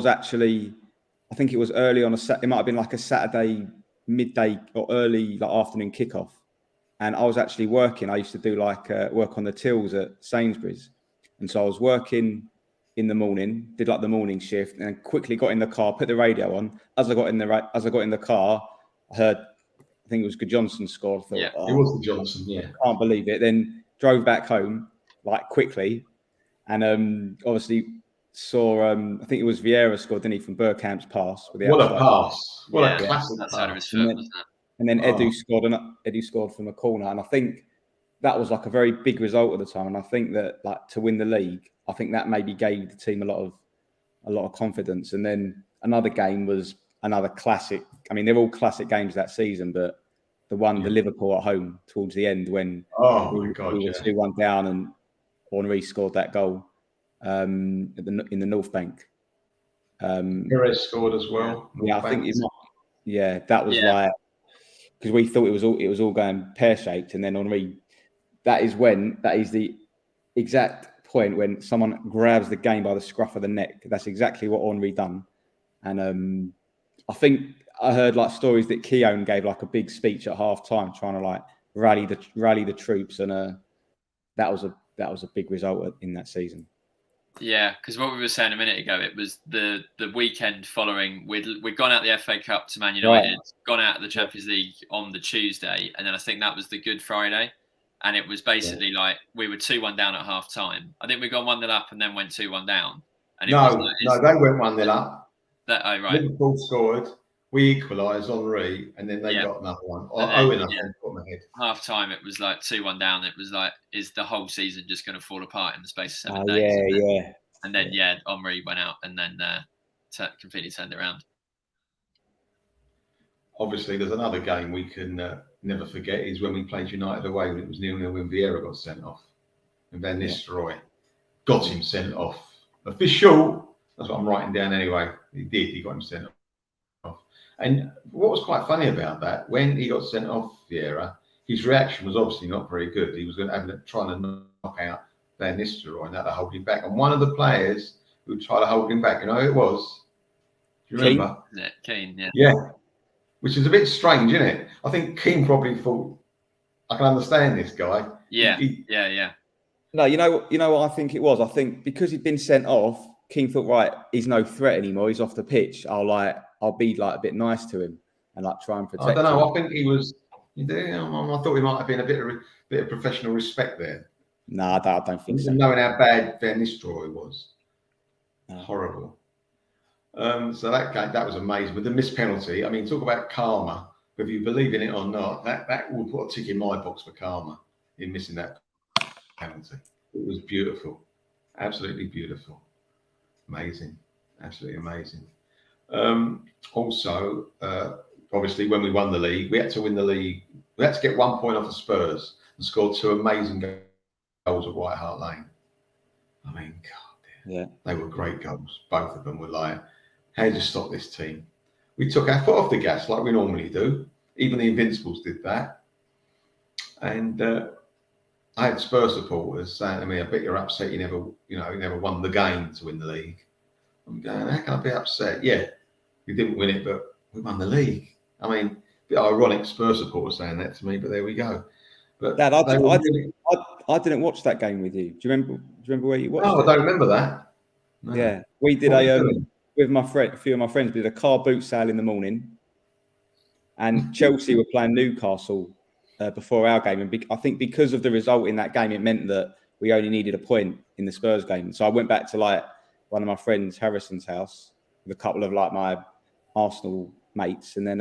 think it was early on it might have been like a Saturday midday or early like afternoon kickoff, and I was actually working. I used to do like work on the tills at Sainsbury's, and so I was working in the morning, did like the morning shift, and then quickly got in the car, put the radio on. As I got in the car, I heard, I think it was Good Johnson scored. I thought, Yeah. It was the Johnson, yeah. I can't believe it. Then drove back home like quickly, and obviously saw. I think it was Vieira scored, didn't he, from Bergkamp's pass with the What a outside. pass! What Yeah, a classic outside of pass! his foot, wasn't it? And then Oh. Edu scored from a corner, and I think that was like a very big result at the time. And I think that like to win the league, I think that maybe gave the team a lot of confidence. And then another game was another classic. I mean, they're all classic games that season, but the Liverpool at home towards the end when my God, we were 2-1 down and Henry scored that goal in the North Bank. Perez scored as well. Yeah, I think that was like, because we thought it was all going pear shaped, and then Henry. That is the exact point when someone grabs the game by the scruff of the neck. That's exactly what Henry done, and I think I heard like stories that Keown gave like a big speech at half time, trying to like rally the troops, and that was a big result in that season. Yeah, because what we were saying a minute ago, it was the weekend following. We'd gone out the FA Cup to Man United, gone out of the Champions League on the Tuesday, and then I think that was the Good Friday, and it was basically like we were 2-1 down at half time. I think we got 1-0 up and then went 2-1 down. And no, they went 1-0 up. Right. Liverpool scored. We equalised Henry, and then they got another one. Owen, I think, put my head. Half time, it was like 2-1 down. It was like, is the whole season just going to fall apart in the space of 7 days? And then Henry went out and then completely turned it around. Obviously, there's another game we can never forget is when we played United away when it was 0-0 when Vieira got sent off. And Van Nistelrooy got him sent off. Official. That's what I'm writing down anyway. He did. He got him sent off. And what was quite funny about that, when he got sent off Vieira, his reaction was obviously not very good. He was trying to knock out Van Nistelrooy and that to hold him back. And one of the players who tried to hold him back, you know who it was? Do you remember? Keane, yeah. Yeah. Which is a bit strange, isn't it? I think Keane probably thought, I can understand this guy. Yeah. No, you know what I think it was? I think because he'd been sent off, Keane thought, right, he's no threat anymore. He's off the pitch. I'll be like a bit nice to him and like try and protect him. I don't know. I think he was. I thought he might have been a bit of professional respect there. No, I don't think so. Knowing how bad Van Nistelrooy was, no. Horrible. So that was amazing. With the missed penalty, I mean, talk about karma. Whether you believe in it or not, that will put a tick in my box for karma in missing that penalty. It was beautiful, absolutely beautiful, amazing, absolutely amazing. Also, obviously, when we won the league, we had to win the league. We had to get 1 point off the Spurs and scored 2 amazing goals at White Hart Lane. I mean, God, they were great goals. Both of them were like, how do you stop this team? We took our foot off the gas like we normally do. Even the Invincibles did that. And I had Spurs supporters saying to me, I bet you're upset you never won the game to win the league. I'm going, how can I be upset? Yeah, we didn't win it, but we won the league. I mean, a bit ironic Spurs supporters saying that to me, but there we go. But Dad, I didn't watch that game with you. Do you remember where you watched it? No, I don't remember that. No. Yeah, we did with a few of my friends. We did a car boot sale in the morning, and Chelsea were playing Newcastle before our game. And I think because of the result in that game, it meant that we only needed a point in the Spurs game. So I went back to like one of my friends, Harrison's house, with a couple of like my Arsenal mates, and then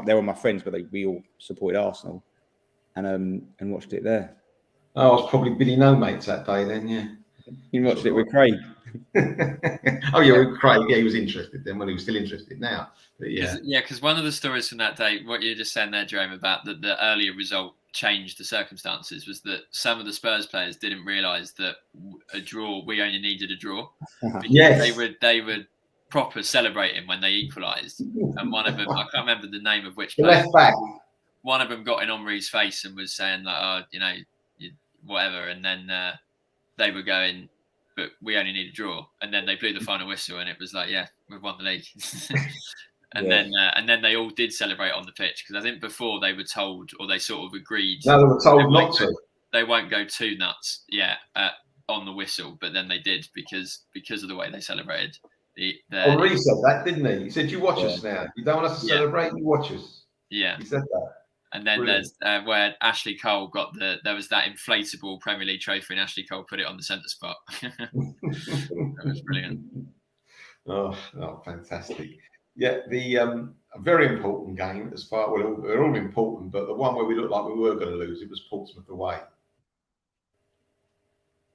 they were my friends, but we all supported Arsenal, and watched it there. Oh, I was probably Billy No Mates that day then, yeah. You watched it with Craig. Oh yeah, with Craig. Yeah, he was interested then. Well, he was still interested now. But yeah. Because one of the stories from that day, what you're just saying there, Jerome, about the earlier result changed the circumstances, was that some of the Spurs players didn't realise that we only needed a draw. Yes. They were proper celebrating when they equalised, and one of them, I can't remember the name of which player. Left back. One of them got in Henry's face and was saying like, whatever, and then they were going, but we only need a draw, and then they blew the final whistle, and it was like, yeah, we've won the league. And then they all did celebrate on the pitch, because I think before they were told, or they sort of agreed. No, they were told not to. They won't go too nuts, on the whistle, but then they did because of the way they celebrated. Henri said that, didn't he? He said, "You watch us now. You don't want us to celebrate. You watch us." Yeah, he said that. And then there's where Ashley Cole got there was that inflatable Premier League trophy, and Ashley Cole put it on the centre spot. That was brilliant. Oh, fantastic. Yeah, a very important game as far. Well, they're all important, but the one where we looked like we were going to lose, it was Portsmouth away.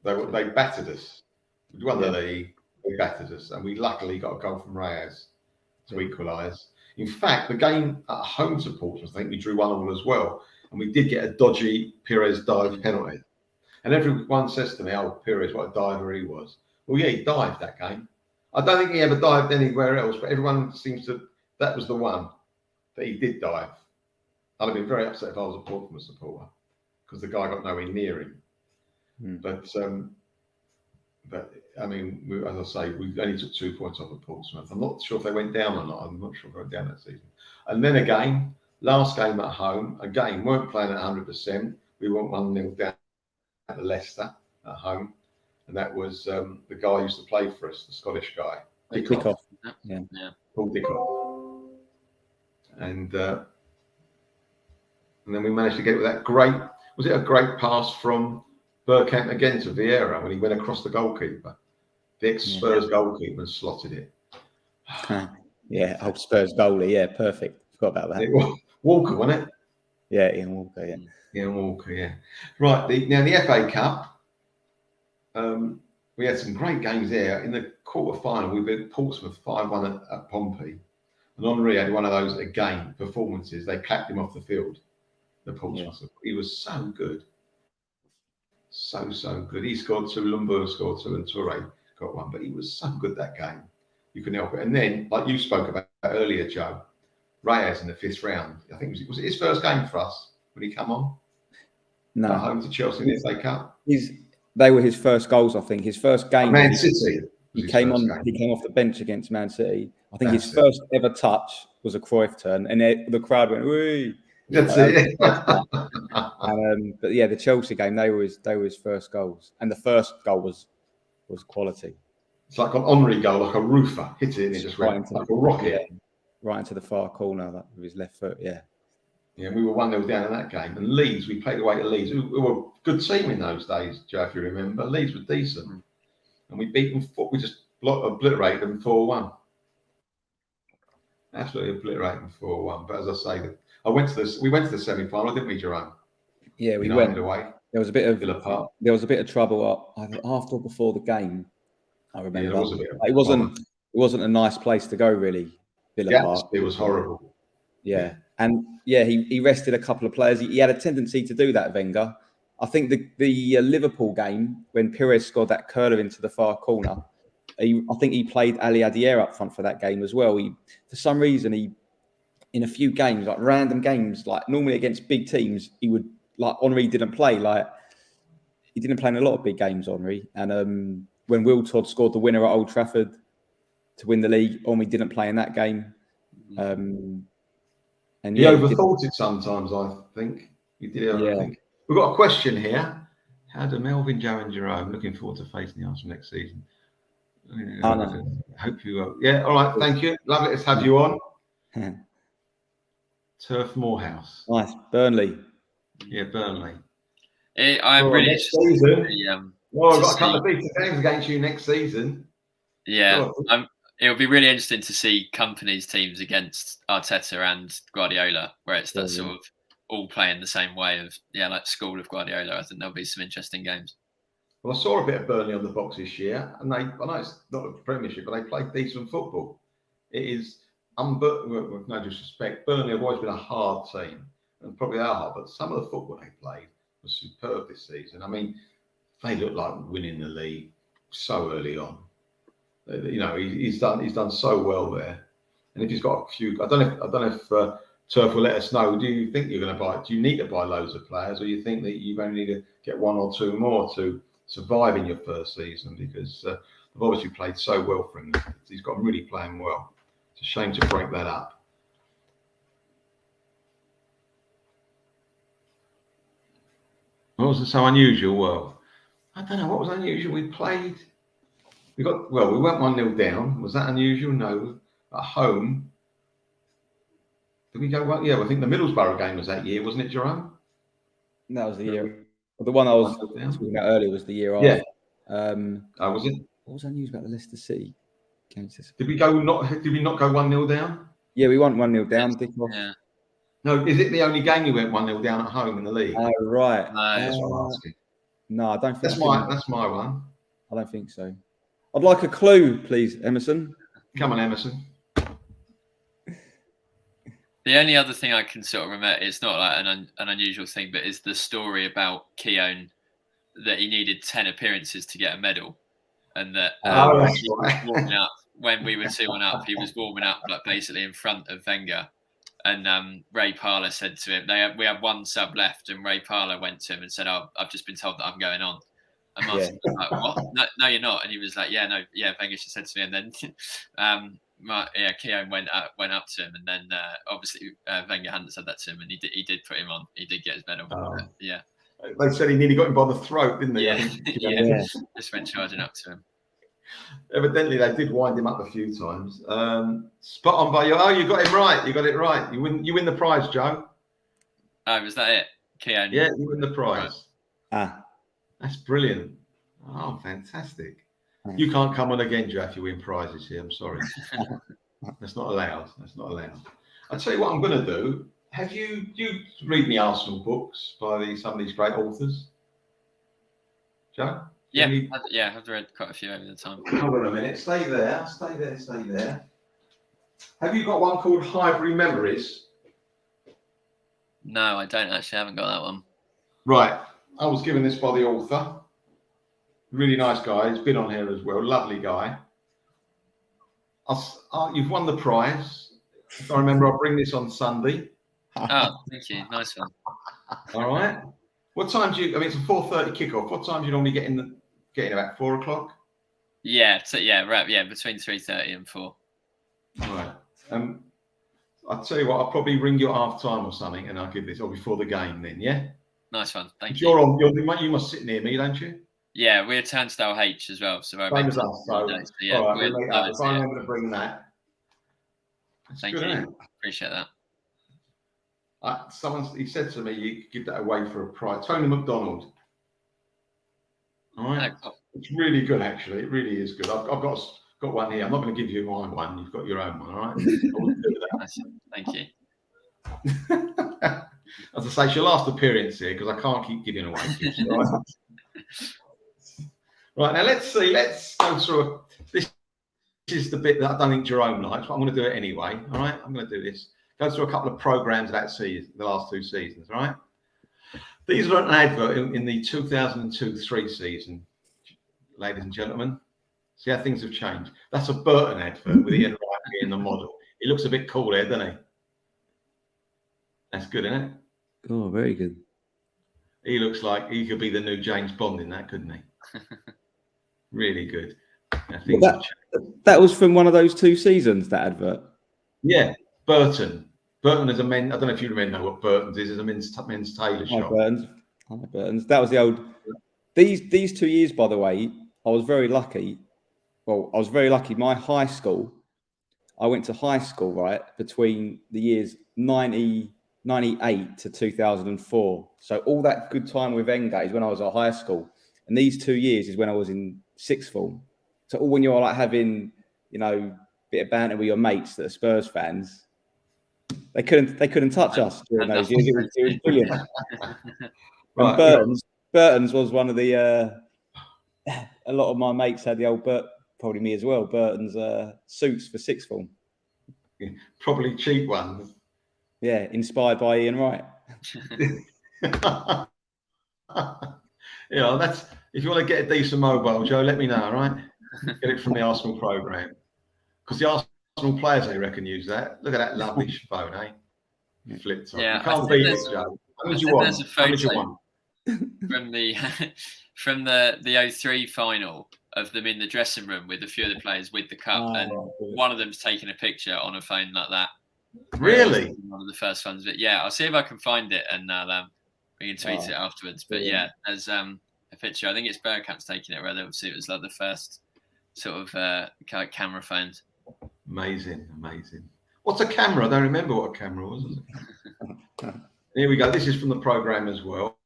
They battered us. We won the league. They battered us, and we luckily got a goal from Reyes to equalise. In fact, the game at home to Portsmouth, I think we drew 1-1 as well, and we did get a dodgy Pires dive penalty. And everyone says to me, "Oh, Pires, what a diver he was." Well, yeah, he dived that game. I don't think he ever dived anywhere else, but everyone seems to. That was the one that he did dive. I'd have been very upset if I was a Portsmouth supporter, because the guy got nowhere near him. But I mean, as I say, we only took 2 points off of Portsmouth. I'm not sure if they went down or not. I'm not sure if they went down that season. And then again, last game at home, again, weren't playing at 100%. We went 1-0 down at Leicester at home. And that was the guy who used to play for us, the Scottish guy. Dickoff. Yeah. Paul Dickoff. And then we managed to get it with that great, was it a great pass from Bergkamp again to Vieira when he went across the goalkeeper? The ex-Spurs goalkeeper and slotted it. Old Spurs goalie. Yeah, perfect. Forgot about that. Walker, wasn't it? Yeah, Ian Walker. Yeah. Ian Walker. Yeah. Right. Now the FA Cup. We had some great games there. In the quarter-final, we beat Portsmouth 5-1 at Pompey. And Henri had one of those, again, performances. They clapped him off the field, the Portsmouth. Yeah. He was so good. So good. He scored 2, Lumber scored 2, and Toure got 1. But he was so good that game. You couldn't help it. And then, like you spoke about earlier, Joe, Reyes in the 5th round. I think was it his first game for us when he come on? No. At home to Chelsea in the FA Cup. They were his first goals, I think. His first game. Man City. He came off the bench against Man City. I think his first ever touch was a Cruyff turn, and the crowd went, "Wee!" That's it. But yeah, the Chelsea game, they were his first goals, and the first goal was quality. It's like an Henri goal, like a roofer hit it, and it just went into like a rocket, right into the far corner with his left foot. Yeah. Yeah, we were 1-0 down in that game. And Leeds, we played away to Leeds, who were a good team in those days, Joe, if you remember. Leeds were decent. And we beat them, we just obliterated them 4-1. Absolutely obliterated them 4-1. But as I say, we went to the semi-final, didn't we, Jerome? Yeah, we went away. There was a bit of trouble either after or before the game. I remember. Yeah, there was a bit. It wasn't a nice place to go, really. Villa Park. It was horrible. Yeah. And he rested a couple of players. He had a tendency to do that, Wenger. I think the Liverpool game, when Pires scored that curler into the far corner, I think he played Ali Adier up front for that game as well. For some reason, in a few games, like random games, like normally against big teams, he would, like Henri didn't play. Like he didn't play in a lot of big games, Henri. And when Will Todd scored the winner at Old Trafford to win the league, Henri didn't play in that game. And he overthought it sometimes, I think. He did overthink. We've got a question here. How do Melvyn, Joe and Jerome looking forward to facing the Arsenal next season? I hope you will. Yeah, all right, thank you. Lovely to have you on. Turf Moorhouse. Nice. Burnley. Yeah, Burnley. I'm really interested. I've got a couple of big games against you next season. Yeah, it'll be really interesting to see Company's teams against Arteta and Guardiola, where it's that sort of all playing the same way of like school of Guardiola. I think there'll be some interesting games. Well, I saw a bit of Burnley on the box this year, and I know it's not a Premiership, but they play decent football. It is, with no disrespect, Burnley have always been a hard team, and probably are hard, but some of the football they played was superb this season. I mean, they look like winning the league so early on. You know, he's done so well there, and if he's got a few, I don't know if Turf will let us know. Do you think you're going to buy? Do you need to buy loads of players, or you think that you only need to get 1 or 2 more to survive in your first season? Because they've obviously played so well for him. He's got them really playing well. It's a shame to break that up. What was so unusual? Well, I don't know what was unusual. We went 1-0 down. Was that unusual? No. At home, did we go one? Yeah, I think the Middlesbrough game was that year, wasn't it, Jerome? That was the year. The one I was talking about earlier was the year Yeah. after. Was it? What was unusual about the Leicester City game? Did we not go 1-0 down? Yeah, we went 1-0 down. Yeah. No, is it the only game you went 1-0 down at home in the league? Oh, right. No, That's what I'm asking. No, I don't think That's my one. I don't think so. I'd like a clue, please, Emerson. Come on, Emerson. The only other thing I can sort of remember, it's not like an unusual thing, but is the story about Keown that he needed 10 appearances to get a medal, and that That's right. warming up when we were 2-1 up, he was warming up like basically in front of Wenger, and Ray Parlour said to him, we have one sub left, and Ray Parlour went to him and said, "Oh, I've just been told that I'm going on." And Martin was like, "What? No, you're not." And he was like, "Yeah, Wenger just said to me." And then Keown went up to him, and then obviously Wenger hadn't said that to him, and he did put him on. He did get his medal. Yeah. They said he nearly got him by the throat, didn't they? Yeah. Just went charging up to him. Evidently, they did wind him up a few times. Spot on by you. Oh, you got him right. You got it right. You win the prize, Joe. Oh, was that it? Keown? Yeah, you win the prize. Right. That's brilliant. Oh, fantastic. You can't come on again, Joe, if you win prizes here. I'm sorry. That's not allowed. I'll tell you what I'm going to do. Have you read the Arsenal books by some of these great authors? Joe? Yeah, I've read quite a few over the time. Hold on a minute. Stay there. Have you got one called Highbury Memories? No, I don't actually. I haven't got that one. Right. I was given this by the author. Really nice guy. He's been on here as well. Lovely guy. You've won the prize. If I remember, I'll bring this on Sunday. Oh, thank you. Nice one. All right. What time do you? I mean, it's a 4:30 kickoff. What time do you normally get in? About 4 o'clock. Yeah. So right. Yeah, between 3:30 and 4. All right. I'll tell you what. I'll probably ring you at half time or something, and I'll give this or before the game. Then, yeah. Nice one. Thank you. You must sit near me, don't you? Yeah, we're Turnstile H as well. So same as us. So yeah, all right, if I remember to bring that. Thank you. Appreciate that. He said to me, you could give that away for a prize. Tony McDonald. All right. Oh, cool. It's really good, actually. It really is good. I've got one here. I'm not going to give you my one. You've got your own one, all right? Thank you. As I say, it's your last appearance here because I can't keep giving away gifts. Right, now let's see. Let's go through this is the bit that I don't think Jerome likes, but I'm going to do it anyway. All right, I'm going to do this. Go through a couple of programs that season, the last 2 seasons. All right. These are an advert in the 2002-03 season, ladies and gentlemen. See how things have changed. That's a Burton advert with Ian Wright being the model. He looks a bit cool there, doesn't he? That's good, isn't it? Oh, very good. He looks like he could be the new James Bond in that, couldn't he? Really good. That was from one of those 2 seasons, that advert. Yeah, Burton. Burton is a men. I don't know if you remember what Burton's is. It's a men's tailor shop. Burton's. That was the old. These 2 years, by the way, I was very lucky. Well, I was very lucky. My high school, I went to high school, right, between the years 1998 to 2004. So all that good time with Wenger is when I was at high school. And these 2 years is when I was in 6th form. So when you're like having, a bit of banter with your mates that are Spurs fans, they couldn't touch us during those years. It was brilliant. Right, Burton's was one of the. A lot of my mates had the old probably me as well. Burton's suits for 6th form. Probably cheap ones. Yeah, inspired by Ian Wright. That's if you want to get a decent mobile, Joe, let me know, all right? Get it from the Arsenal programme. Because the Arsenal players, they reckon, use that. Look at that lovely phone, eh? Flipped on. Yeah, you can't beat it, Joe. How much you want? There's a photo from the 03 final of them in the dressing room with a few of the players with the cup, and one of them's taking a picture on a phone like that. Really? One of the first ones, but yeah, I'll see if I can find it and we can tweet it afterwards. But yeah, there's a picture. I think it's Bergkamp's taking it. Rather, obviously, it was like the first sort of camera phones. Amazing. What's a camera? I don't remember what a camera was. Here we go. This is from the programme as well.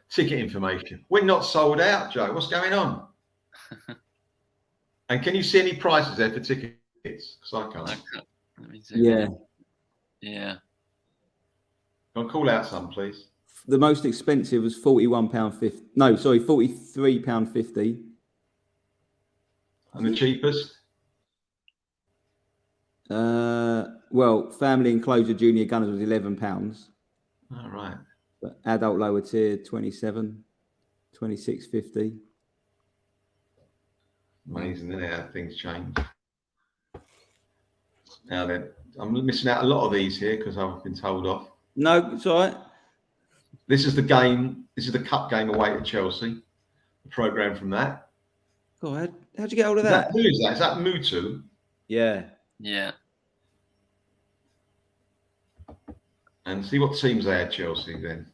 Ticket information. We're not sold out, Joe. What's going on? And can you see any prices there for tickets? Because I can't. Let me Yeah. Go on, call out some, please. The most expensive was £41.50. No, sorry, £43.50. And the cheapest? Well, family enclosure junior gunners was £11. All right. But adult lower tier 26.50. Amazing, isn't it, how things change? Now then, I'm missing out a lot of these here because I've been told off. No, it's all right. This is the game. This is the cup game away at Chelsea. The programme from that. Oh, how'd you get hold of that? Who is that? Is that Mutu? Yeah. And see what teams they had, Chelsea, then.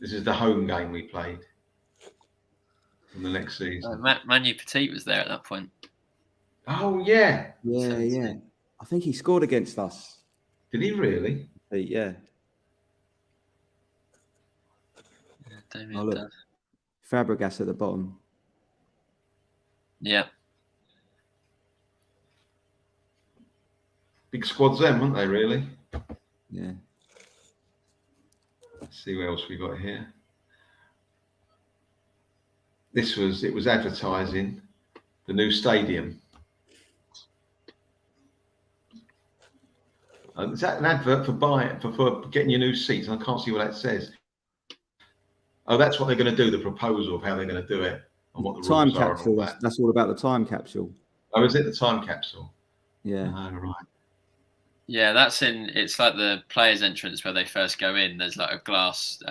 This is the home game we played in the next season. Manu Petit was there at that point. Oh, yeah. Yeah. I think he scored against us. Did he really? Yeah. Damien look. Duff. Fabregas at the bottom. Yeah. Big squads then, weren't they, really? Yeah. Let's see what else we got here. It was advertising the new stadium. Is that an advert for getting your new seats? I can't see what that says. Oh, that's what they're going to do, the proposal of how they're going to do it and what the time rules are. capsule. That's all about the time capsule. Oh, is it the time capsule? Yeah. Oh, right. Yeah, it's like the players' entrance where they first go in. There's like a glass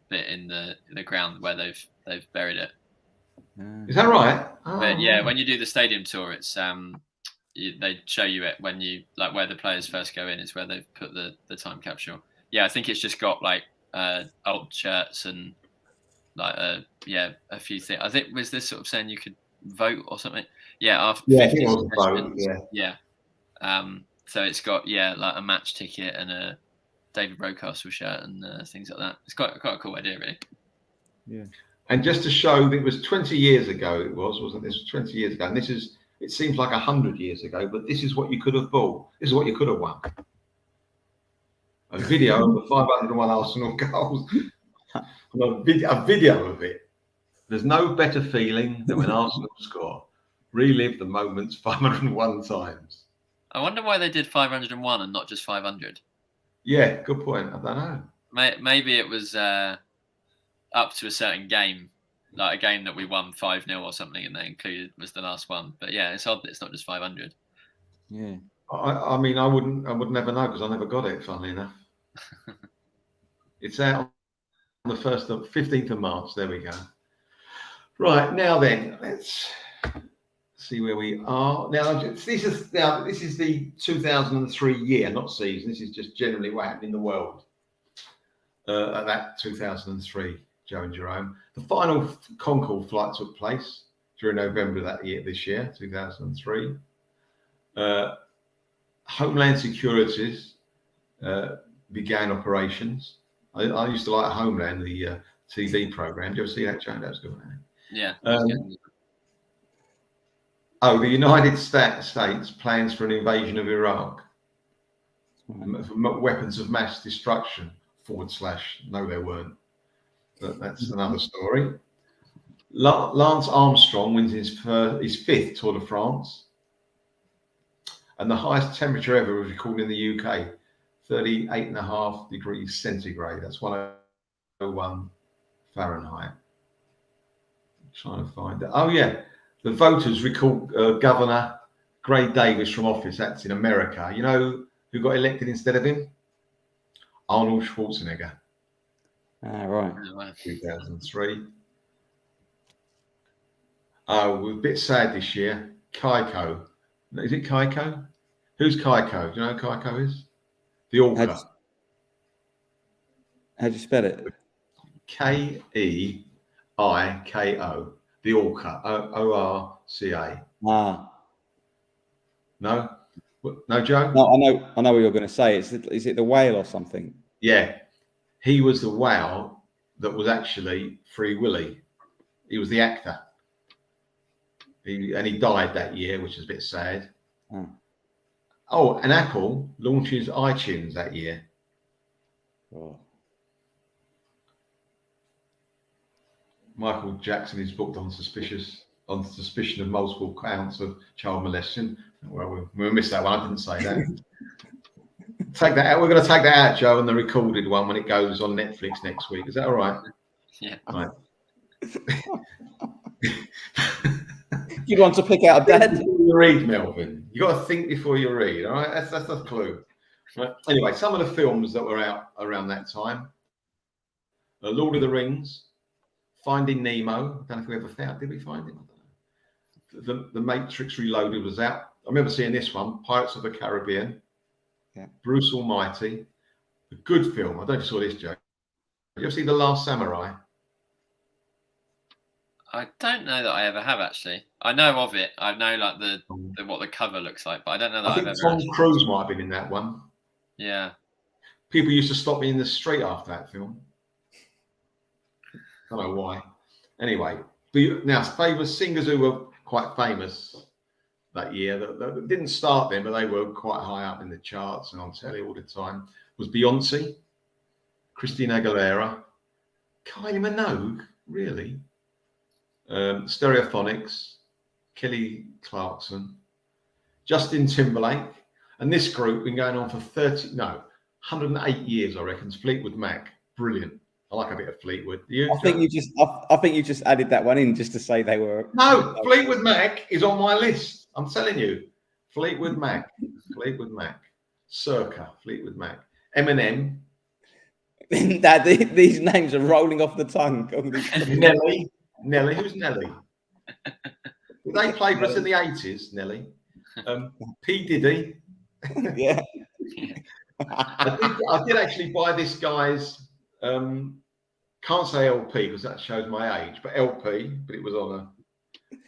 bit in the ground where they've buried it. Is that right? Oh, but yeah, right. when you do the stadium tour, it's they show you it when you like where the players first go in is where they've put the time capsule. Yeah, I think it's just got like old shirts and like a few things. I think was this sort of saying you could vote or something. Yeah, after 50 suggestions. Yeah. So it's got like a match ticket and a David Rocastle shirt and things like that. It's quite a cool idea, really. Yeah. And just to show that it was 20 years ago, wasn't this? 20 years ago, and it seems like 100 years ago, but this is what you could have bought. This is what you could have won. A video of the 501 Arsenal goals. A video of it. There's no better feeling than when Arsenal score. Relive the moments 501 times. I wonder why they did 501 and not just 500. Yeah, good point. I don't know. Maybe it was up to a certain game, like a game that we won 5-0 or something, and they included was the last one. But yeah, it's odd that it's not just 500. Yeah. I mean, I would never know because I never got it. Funnily enough, it's out on the 15th of March. There we go. Right now, then let's see where we are now. This is the 2003 year, not season. This is just generally what happened in the world at that 2003. Joe and Jerome. The final Concorde flight took place during November this year, 2003. Homeland Securities began operations. I used to like Homeland, the TV program. Did you ever see that, Joe? That was good. Yeah. The United States plans for an invasion of Iraq. Weapons of mass destruction / no, there weren't. But that's another story. Lance Armstrong wins his 5th Tour de France. And the highest temperature ever was recorded in the UK, 38.5 degrees centigrade. That's 101 Fahrenheit. I'm trying to find it. Oh, yeah. The voters recalled Governor Gray Davis from office. That's in America. You know who got elected instead of him? Arnold Schwarzenegger. Right. 2003. Oh, we're a bit sad this year. Kaiko. Is it Kaiko? Who's Kaiko? Do you know who Kaiko is? The Orca. How'd you spell it? Keiko. The Orca. Orca. Ah. No? No, Joe? No, I know what you're going to say. Is it the whale or something? Yeah. He was the whale that was actually Free Willy. He was the actor. And he died that year, which is a bit sad. Oh, and Apple launches iTunes that year. Oh. Michael Jackson is booked on suspicion of multiple counts of child molestation. Well, we missed that one. I didn't say that. Take that out. We're going to take that out, Joe, and the recorded one when it goes on Netflix next week. Is that all right? Yeah. Right. You'd want to pick out a dad? You read, Melvyn. You got to think before you read. All right, that's the clue. Right. Anyway, some of the films that were out around that time: Lord of the Rings, Finding Nemo. I don't know if we ever found. Did we find him? I don't know. The Matrix Reloaded was out. I remember seeing this one: Pirates of the Caribbean. Yeah. Bruce Almighty. A good film. I don't know if you saw this, Joe. Did you ever see The Last Samurai? I don't know that I ever have actually. I know of it. I know like the what the cover looks like, but I don't know that I think I've ever. Tom Cruise might have been in that one. Yeah. People used to stop me in the street after that film. I don't know why. Anyway, now favourite singers who were quite famous that year that didn't start then, but they were quite high up in the charts and on telly all the time was Beyonce, Christina Aguilera, Kylie Minogue, really. Stereophonics, Kelly Clarkson, Justin Timberlake, and this group been going on for 108 years, I reckon. Fleetwood Mac, brilliant. I like a bit of Fleetwood. I think you just added that one in just to say they were. No, Fleetwood Mac is on my list. I'm telling you, Fleetwood Mac, Circa, Fleetwood Mac, Eminem. These names are rolling off the tongue. Nelly, who's Nelly? Did they play for us in the 80s, Nelly? P. Diddy. Yeah. I did actually buy this guy's, can't say LP because that shows my age, but LP, but it was on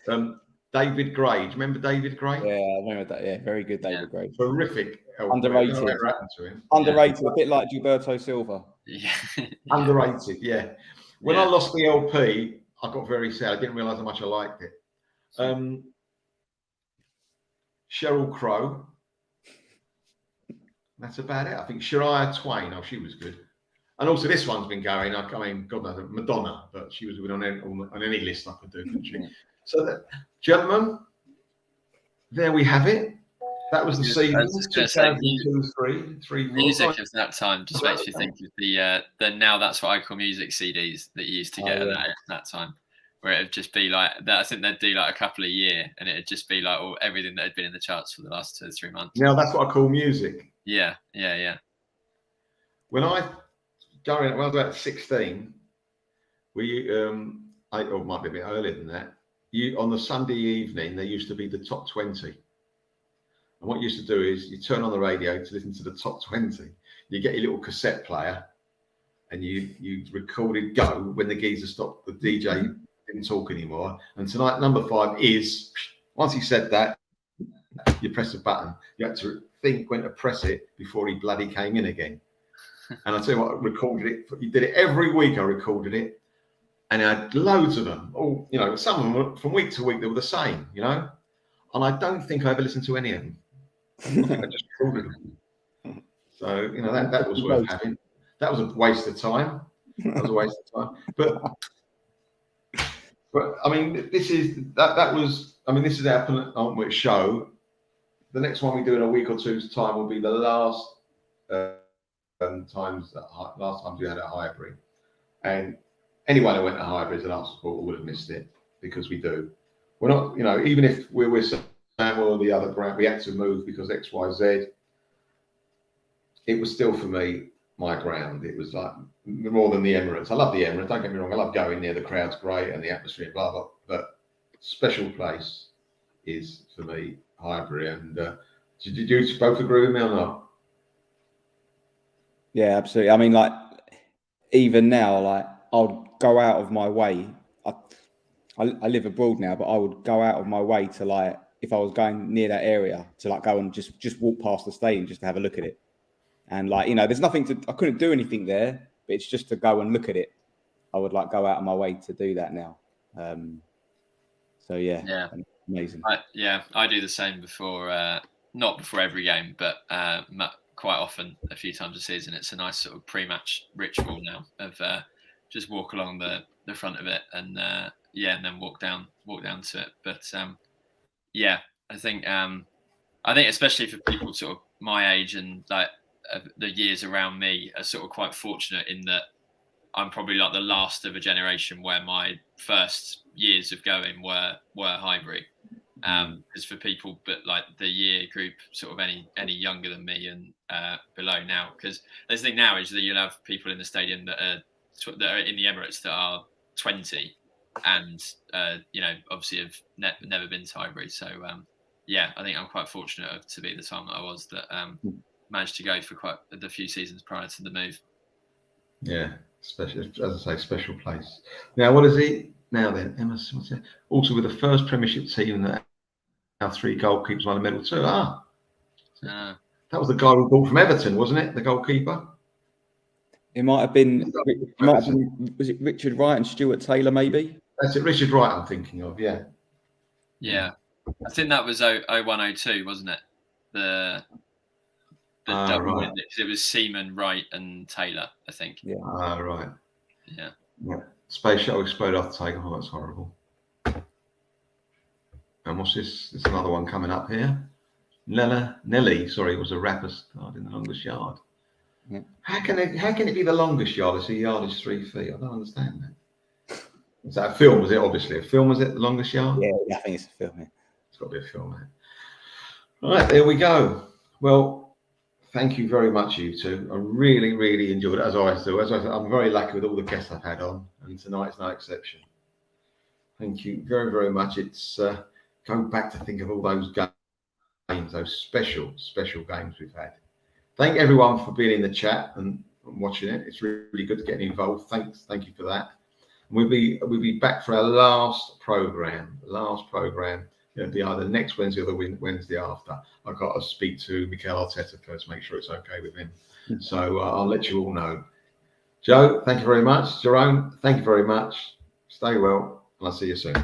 a David Gray. Do you remember David Gray? Yeah, I remember that. Yeah, very good David Gray. Terrific LP. Underrated. Underrated, a bit like Gilberto Silva. Yeah. Underrated, yeah. When I lost the LP, I got very sad. I didn't realise how much I liked it. Sheryl Crow. That's about it. I think Shania Twain. Oh, she was good. And also this one's been going. I mean, God knows, Madonna, but she was on any list I could do, couldn't she? So, gentlemen, there we have it. That was the season. 2002, 3, 4. Music of that time just makes you think of the Now That's What I Call Music CDs that you used to get at that time, where it'd just be like that. I think they'd do like a couple a year, and it'd just be like everything that had been in the charts for the last 2 or 3 months. Now that's what I call music. Yeah. When I was about 16, or might be a bit earlier than that. On the Sunday evening, there used to be the top 20. And what you used to do is you turn on the radio to listen to the top 20. You get your little cassette player and you recorded go when the geezer stopped, the DJ didn't talk anymore. And tonight, number 5 is, once he said that, you press a button. You had to think when to press it before he bloody came in again. And I'll tell you what, I recorded it. You did it every week, I recorded it. And I had loads of them. All, some of them were, from week to week, they were the same, And I don't think I ever listened to any of them. I think I just recorded them. So, that was worth having. That was a waste of time. But I mean, this is our penultimate show. The next one we do in a week or two's time will be the last times we had at Highbury. And anyone who went to Highbury as an art supporter would have missed it because we do. We're not, even if we're with Samuel or the other brand, we had to move because X, Y, Z. It was still for me my ground. It was like more than the Emirates. I love the Emirates. Don't get me wrong. I love going there. The crowd's great and the atmosphere, blah blah. But special place is for me Highbury. And did you both agree with me or not? Yeah, absolutely. I mean, like, even now, like, I'd go out of my way. I live abroad now, but I would go out of my way to, like, if I was going near that area, to like go and just walk past the stadium just to have a look at it. And like, you know, there's nothing to, I couldn't do anything there, but it's just to go and look at it. I would like go out of my way to do that now. So yeah, amazing. I do the same before, not before every game, but quite often, a few times a season. It's a nice sort of pre-match ritual now of just walk along the front of it and and then walk down to it. But I think especially for people sort of my age and like the years around me are sort of quite fortunate in that I'm probably like the last of a generation where my first years of going were Highbury. Because for people, but like the year group, sort of any younger than me and below now, because the thing now is that you'll have people in the stadium that are in the Emirates that are 20, and obviously have never been to Highbury. So I think I'm quite fortunate to be the time that I was that managed to go for quite the few seasons prior to the move. Yeah, special, as I say, special place. Now, what is it now then? Emerson, what's it? Also with the first Premiership team that our 3 goalkeepers won a medal too. That was the guy we bought from Everton, wasn't it? The goalkeeper. It might have been. Was it Richard Wright and Stuart Taylor? Maybe. That's it. Richard Wright. I'm thinking of. Yeah. Yeah, I think that was 01-02, wasn't it? The double win. It was Seaman, Wright, and Taylor, I think. Yeah. Right. Yeah. Space shuttle exploded off the take. Oh, that's horrible. And what's this? There's another one coming up here. Nelly, was a rapper starred in the longest yard. Yeah. How can it be the longest yard? It's a yard is 3 feet. I don't understand that. Is that a film? Was it obviously a film? Was it the longest yard? Yeah, I think it's a film. Yeah. It's got to be a film. All right, there we go. Well, thank you very much, you two. I really, really enjoyed it, as I always do. As I said, I'm very lucky with all the guests I've had on, and tonight's no exception. Thank you very, very much. It's going back to think of all those games, those special games we've had. Thank everyone for being in the chat and watching it. It's really good to get involved. Thank you for that. We'll be back for our last program. It'll be either next Wednesday or the Wednesday after. I've got to speak to Mikel Arteta first, make sure it's okay with him. So I'll let you all know. Joe, thank you very much. Jerome, thank you very much. Stay well, and I'll see you soon.